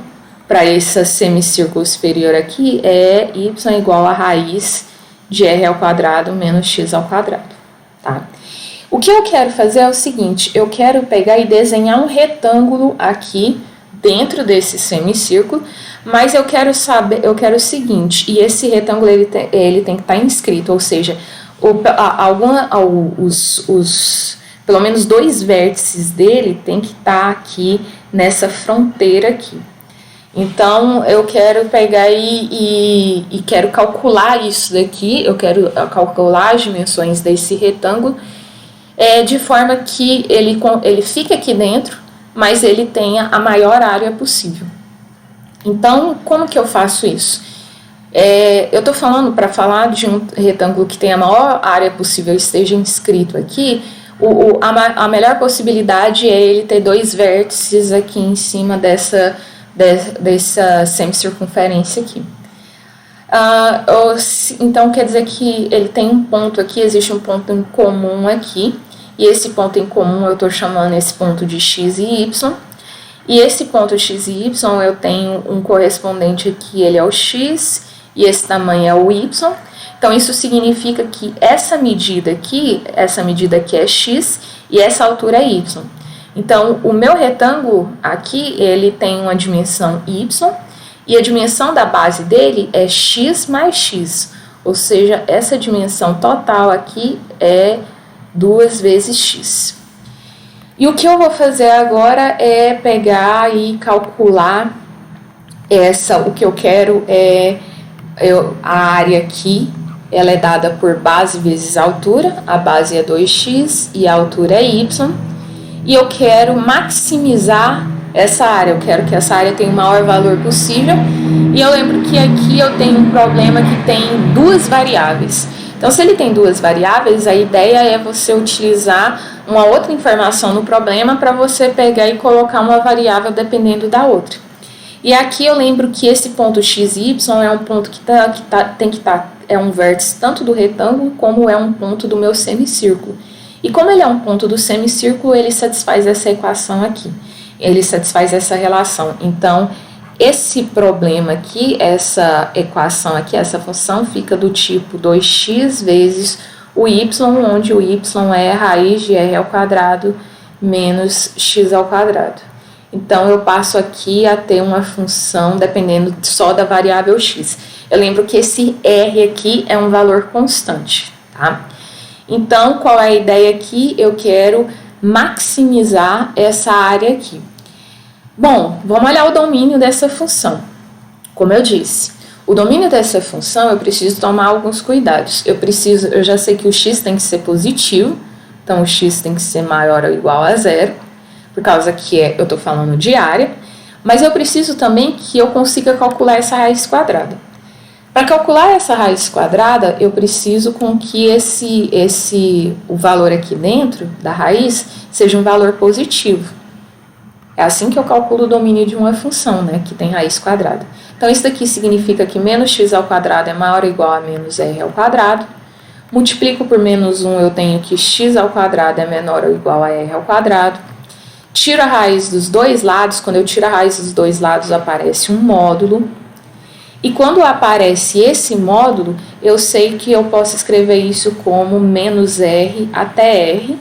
para esse semicírculo superior aqui é y igual a raiz de r ao quadrado menos x ao quadrado, tá? O que eu quero fazer é o seguinte, eu quero pegar e desenhar um retângulo aqui dentro desse semicírculo, mas eu quero o seguinte, e esse retângulo ele tem que estar inscrito, ou seja, pelo menos dois vértices dele tem que estar aqui nessa fronteira aqui. Então, eu quero pegar e quero calcular isso daqui, eu quero calcular as dimensões desse retângulo, de forma que ele fique aqui dentro, mas ele tenha a maior área possível. Então, como que eu faço isso? Eu estou falando para falar de um retângulo que tenha a maior área possível e esteja inscrito aqui, a melhor possibilidade é ele ter dois vértices aqui em cima dessa semicircunferência aqui. Então, quer dizer que ele tem um ponto aqui, existe um ponto em comum aqui, e esse ponto em comum eu estou chamando esse ponto de x e y, e esse ponto x e y eu tenho um correspondente aqui, ele é o x, e esse tamanho é o y, então isso significa que essa medida aqui é x, e essa altura é y. Então, o meu retângulo aqui, ele tem uma dimensão y, e a dimensão da base dele é x mais x, ou seja, essa dimensão total aqui é 2 vezes x. E o que eu vou fazer agora é pegar e calcular o que eu quero a área aqui ela é dada por base vezes altura, a base é 2x e a altura é y, e eu quero maximizar essa área, eu quero que essa área tenha o maior valor possível, e eu lembro que aqui eu tenho um problema que tem duas variáveis. Então, se ele tem duas variáveis, a ideia é você utilizar uma outra informação no problema para você pegar e colocar uma variável dependendo da outra. E aqui eu lembro que esse ponto x e y é um ponto que tem que estar, é um vértice tanto do retângulo como é um ponto do meu semicírculo. E como ele é um ponto do semicírculo, ele satisfaz essa equação aqui. Ele satisfaz essa relação. Então, esse problema aqui, essa equação aqui, essa função fica do tipo 2x vezes o y, onde o y é raiz de r ao quadrado menos x ao quadrado. Então, eu passo aqui a ter uma função dependendo só da variável x. Eu lembro que esse r aqui é um valor constante, tá? Então, qual é a ideia aqui? Eu quero maximizar essa área aqui. Bom, vamos olhar o domínio dessa função. Como eu disse, o domínio dessa função eu preciso tomar alguns cuidados. Eu já sei que o x tem que ser positivo, então o x tem que ser maior ou igual a zero, por causa que eu estou falando de área, mas eu preciso também que eu consiga calcular essa raiz quadrada. Para calcular essa raiz quadrada, eu preciso com que o valor aqui dentro da raiz seja um valor positivo. É assim que eu calculo o domínio de uma função, né, que tem raiz quadrada. Então, isso daqui significa que menos x ao quadrado é maior ou igual a menos r ao quadrado. Multiplico por menos 1, eu tenho que x ao quadrado é menor ou igual a r ao quadrado. Tiro a raiz dos dois lados, quando eu tiro a raiz dos dois lados aparece um módulo. E quando aparece esse módulo, eu sei que eu posso escrever isso como menos r até r.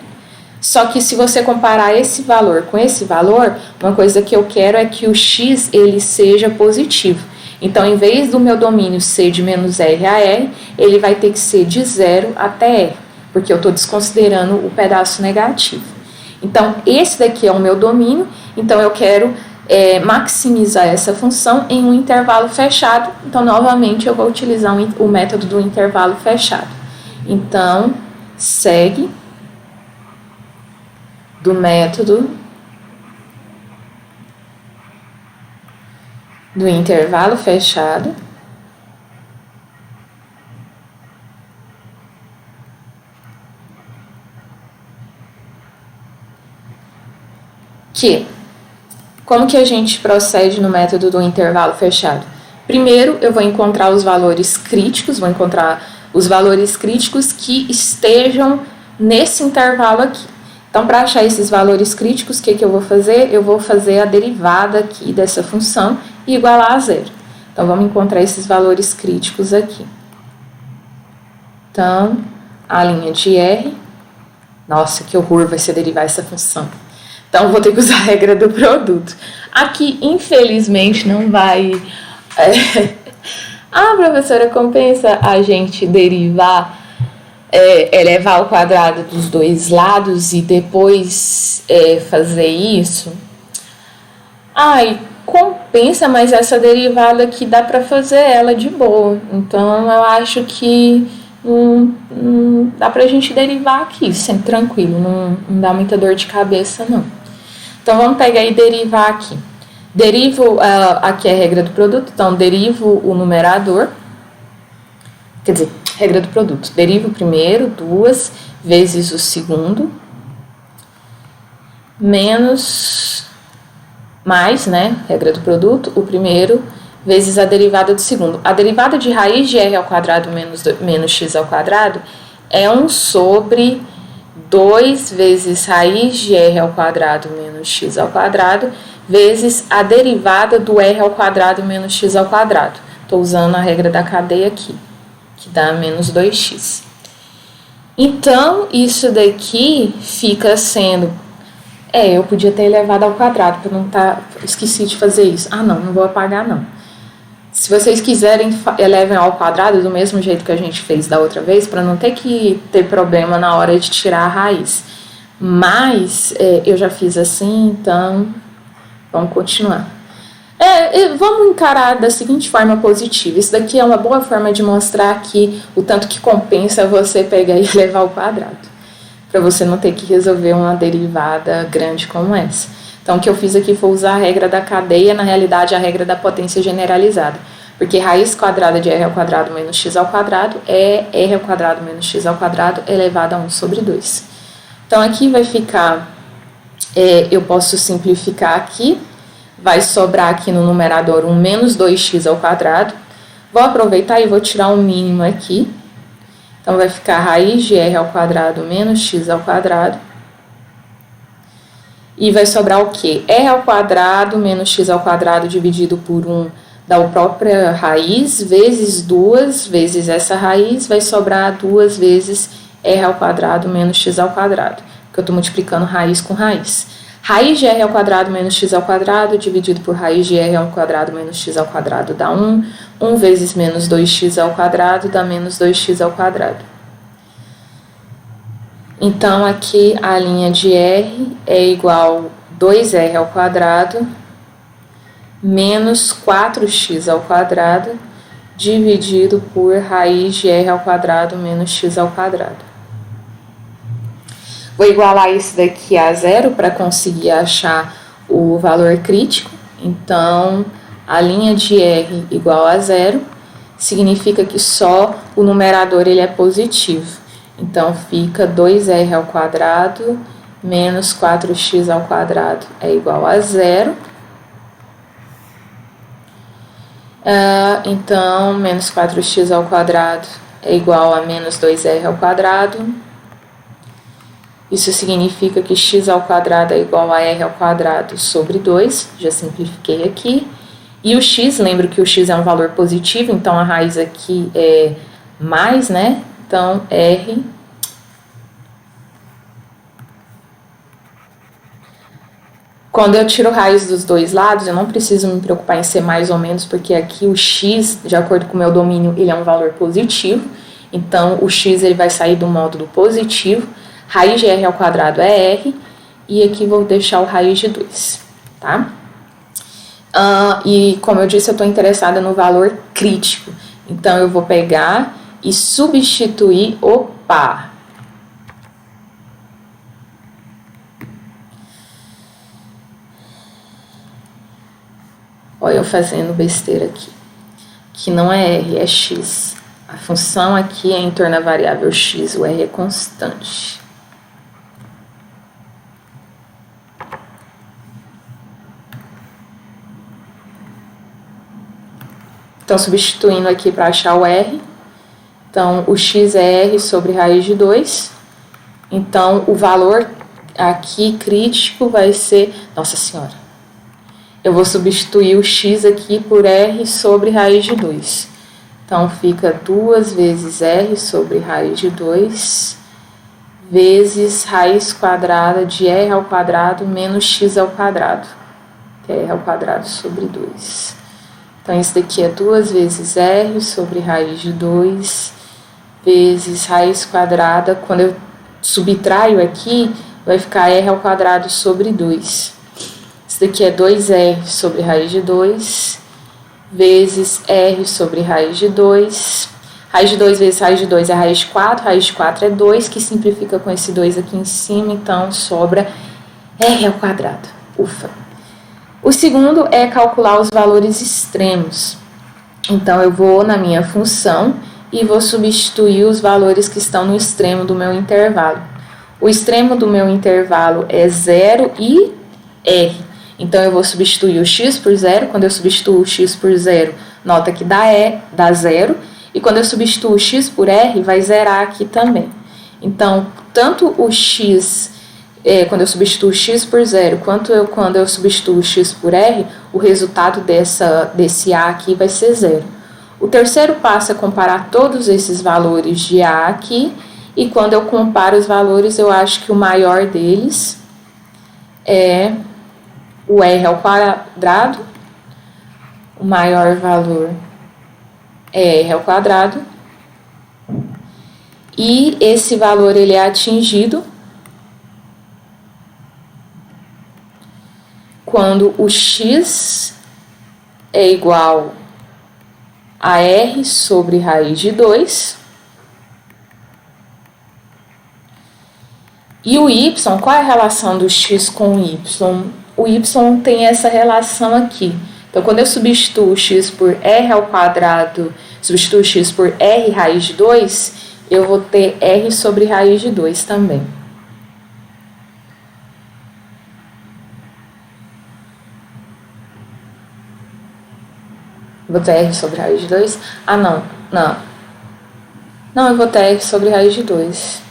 Só que se você comparar esse valor com esse valor, uma coisa que eu quero é que o x ele seja positivo. Então, em vez do meu domínio ser de menos r a r, ele vai ter que ser de 0 até r, porque eu estou desconsiderando o pedaço negativo. Então, esse daqui é o meu domínio, então eu quero maximizar essa função em um intervalo fechado. Então, novamente, eu vou utilizar o método do intervalo fechado. Então, segue do método do intervalo fechado como que a gente procede no método do intervalo fechado? Primeiro, eu vou encontrar os valores críticos, vou encontrar os valores críticos que estejam nesse intervalo aqui. Então, para achar esses valores críticos, o que eu vou fazer? Eu vou fazer a derivada aqui dessa função e igualar a zero. Então, vamos encontrar esses valores críticos aqui. Então, a linha de R... Nossa, que horror vai ser derivar essa função. Então, vou ter que usar a regra do produto. Aqui, infelizmente, não vai... professora, compensa a gente derivar... elevar ao quadrado dos dois lados e depois fazer isso? Compensa, mas essa derivada aqui dá para fazer ela de boa. Então, eu acho que dá pra gente derivar aqui, sempre tranquilo, não dá muita dor de cabeça, não. Então, vamos pegar e derivar aqui. Derivo, aqui é a regra do produto, então, derivo o numerador, quer dizer, regra do produto. Derivo o primeiro, 2 vezes o segundo, mais, né, regra do produto, o primeiro vezes a derivada do segundo. A derivada de raiz de r ao quadrado menos x ao quadrado é 1 sobre 2 vezes raiz de r ao quadrado menos x ao quadrado vezes a derivada do r ao quadrado menos x ao quadrado. Estou usando a regra da cadeia aqui, que dá menos 2x. Então, isso daqui fica sendo... eu podia ter elevado ao quadrado, para não estar... Esqueci de fazer isso. Não vou apagar, não. Se vocês quiserem, elevem ao quadrado do mesmo jeito que a gente fez da outra vez, para não ter que ter problema na hora de tirar a raiz. Mas, eu já fiz assim, então, vamos continuar. Vamos encarar da seguinte forma positiva. Isso daqui é uma boa forma de mostrar aqui o tanto que compensa você pegar e levar ao quadrado, para você não ter que resolver uma derivada grande como essa. Então, o que eu fiz aqui foi usar a regra da cadeia, na realidade, a regra da potência generalizada. Porque raiz quadrada de r ao quadrado menos x ao quadrado é r ao quadrado menos x ao quadrado elevado a 1 sobre 2. Então, aqui vai ficar, eu posso simplificar aqui, vai sobrar aqui no numerador um menos 2x ao quadrado. Vou aproveitar e vou tirar um mínimo aqui. Então, vai ficar raiz de r ao quadrado menos x ao quadrado. E vai sobrar o quê? R ao quadrado menos x ao quadrado dividido por 1 da própria raiz, vezes 2 vezes essa raiz, vai sobrar 2 vezes r ao quadrado menos x ao quadrado, porque eu estou multiplicando raiz com raiz. Raiz de r ao quadrado menos x ao quadrado dividido por raiz de r ao quadrado menos x ao quadrado dá 1. 1 vezes menos 2x ao quadrado dá menos 2x ao quadrado. Então, aqui a linha de r é igual a 2r ao quadrado menos 4x ao quadrado dividido por raiz de r ao quadrado menos x ao quadrado. Vou igualar isso daqui a zero para conseguir achar o valor crítico. Então, a linha de r igual a zero significa que só o numerador ele é positivo. Então, fica 2r ao quadrado menos 4x ao quadrado é igual a zero. Então, menos 4x ao quadrado é igual a menos 2r ao quadrado. Isso significa que x ao quadrado é igual a r ao quadrado sobre 2. Já simplifiquei aqui. E o x, lembro que o x é um valor positivo, então a raiz aqui é mais, né? Então, r quando eu tiro raiz dos dois lados, eu não preciso me preocupar em ser mais ou menos, porque aqui o x, de acordo com o meu domínio, ele é um valor positivo. Então, o x ele vai sair do módulo positivo. Raiz de r ao quadrado é r. E aqui vou deixar o raiz de 2, tá? E, como eu disse, eu estou interessada no valor crítico. Então, eu vou pegar e substituir, Olha eu fazendo besteira aqui. Que não é r, é x. A função aqui é em torno da variável x, o r é constante. Então, substituindo aqui para achar o r. Então, o x é r sobre raiz de 2. Então, o valor aqui crítico vai ser... Nossa Senhora! Eu vou substituir o x aqui por r sobre raiz de 2. Então, fica 2 vezes r sobre raiz de 2 vezes raiz quadrada de r ao quadrado menos x ao quadrado, que é r ao quadrado sobre 2. Então, isso daqui é 2 vezes r sobre raiz de 2 vezes raiz quadrada. Quando eu subtraio aqui, vai ficar r ao quadrado sobre 2. Isso daqui é 2r sobre raiz de 2 vezes r sobre raiz de 2. Raiz de 2 vezes raiz de 2 é raiz de 4. Raiz de 4 é 2, que simplifica com esse 2 aqui em cima. Então, sobra r ao quadrado. Ufa! O segundo é calcular os valores extremos. Então, eu vou na minha função e vou substituir os valores que estão no extremo do meu intervalo. O extremo do meu intervalo é 0 e r. Então, eu vou substituir o x por 0. Quando eu substituo o x por 0, nota que dá 0. E quando eu substituo o x por r, vai zerar aqui também. Então, tanto o x, quando eu substituo o x por 0, quanto quando eu substituo o x por r, o resultado desse a aqui vai ser 0. O terceiro passo é comparar todos esses valores de a aqui. E quando eu comparo os valores, eu acho que o maior deles é o r ao quadrado, o maior valor é r ao quadrado, e esse valor ele é atingido quando o x é igual a R sobre raiz de 2. E o y, qual é a relação do x com o y? O y tem essa relação aqui. Então, quando eu substituo x por r ao quadrado, substituo x por r raiz de 2, eu vou ter r sobre raiz de 2 também. Vou ter r sobre raiz de 2? Ah, não. Não, eu vou ter r sobre raiz de 2.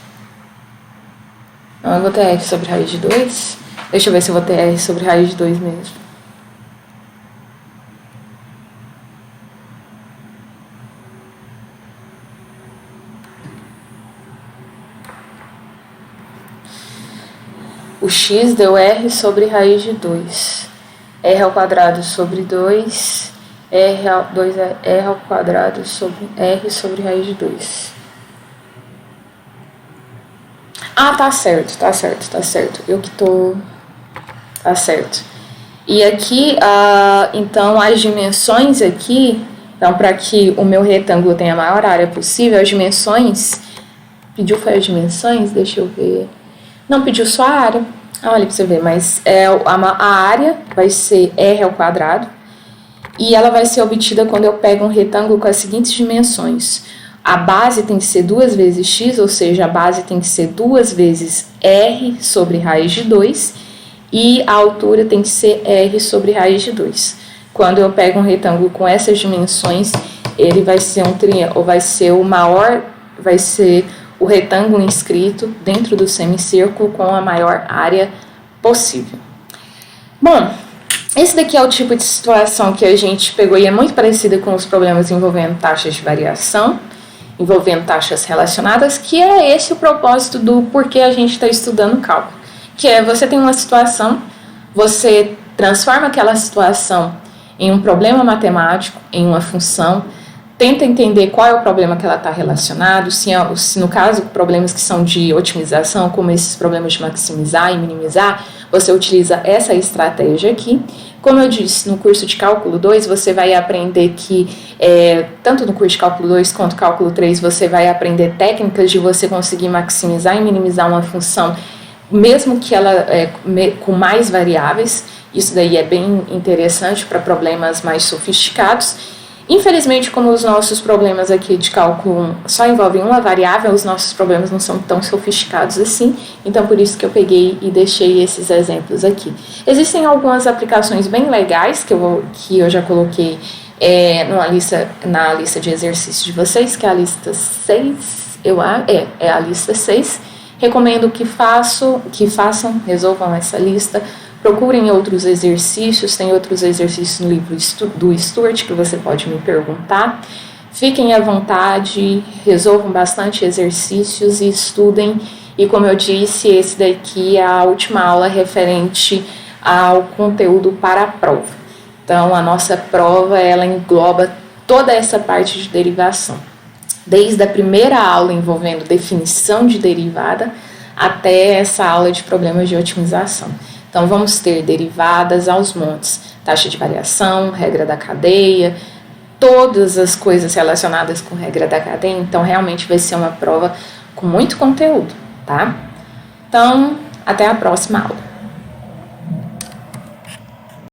Não, eu vou ter r sobre raiz de 2. Deixa eu ver se eu vou ter r sobre raiz de 2 mesmo. O x deu r sobre raiz de 2. R ao quadrado sobre 2. R ao quadrado sobre r sobre raiz de 2. Ah, tá certo. Eu que tô... Tá certo. E aqui, então, as dimensões aqui... Então, para que o meu retângulo tenha a maior área possível, as dimensões... Foi as dimensões? Deixa eu ver... Não, pediu só a área. Olha pra você ver, mas a área vai ser r ao quadrado. E ela vai ser obtida quando eu pego um retângulo com as seguintes dimensões. A base tem que ser 2 vezes x, ou seja, a base tem que ser 2 vezes r sobre raiz de 2, e a altura tem que ser r sobre raiz de 2. Quando eu pego um retângulo com essas dimensões, ele vai ser um triângulo, vai ser o retângulo inscrito dentro do semicírculo com a maior área possível. Bom, esse daqui é o tipo de situação que a gente pegou e é muito parecida com os problemas envolvendo taxas de variação, envolvendo taxas relacionadas, que é esse o propósito do porquê a gente está estudando cálculo. Que é, você tem uma situação, você transforma aquela situação em um problema matemático, em uma função, tenta entender qual é o problema que ela está relacionado, se no caso problemas que são de otimização, como esses problemas de maximizar e minimizar, você utiliza essa estratégia aqui. Como eu disse, no curso de cálculo 2, você vai aprender que, tanto no curso de cálculo 2 quanto cálculo 3, você vai aprender técnicas de você conseguir maximizar e minimizar uma função, mesmo que ela com mais variáveis. Isso daí é bem interessante para problemas mais sofisticados. Infelizmente, como os nossos problemas aqui de cálculo só envolvem uma variável, os nossos problemas não são tão sofisticados assim, então por isso que eu peguei e deixei esses exemplos aqui. Existem algumas aplicações bem legais que eu já coloquei na lista de exercícios de vocês, que é a lista 6, é a lista 6. Recomendo que façam, resolvam essa lista. Procurem outros exercícios, tem outros exercícios no livro do Stuart que você pode me perguntar. Fiquem à vontade, resolvam bastante exercícios e estudem. E como eu disse, esse daqui é a última aula referente ao conteúdo para a prova. Então, a nossa prova, ela engloba toda essa parte de derivação. Desde a primeira aula envolvendo definição de derivada até essa aula de problemas de otimização. Então, vamos ter derivadas aos montes, taxa de variação, regra da cadeia, todas as coisas relacionadas com regra da cadeia. Então, realmente vai ser uma prova com muito conteúdo, tá? Então, até a próxima aula.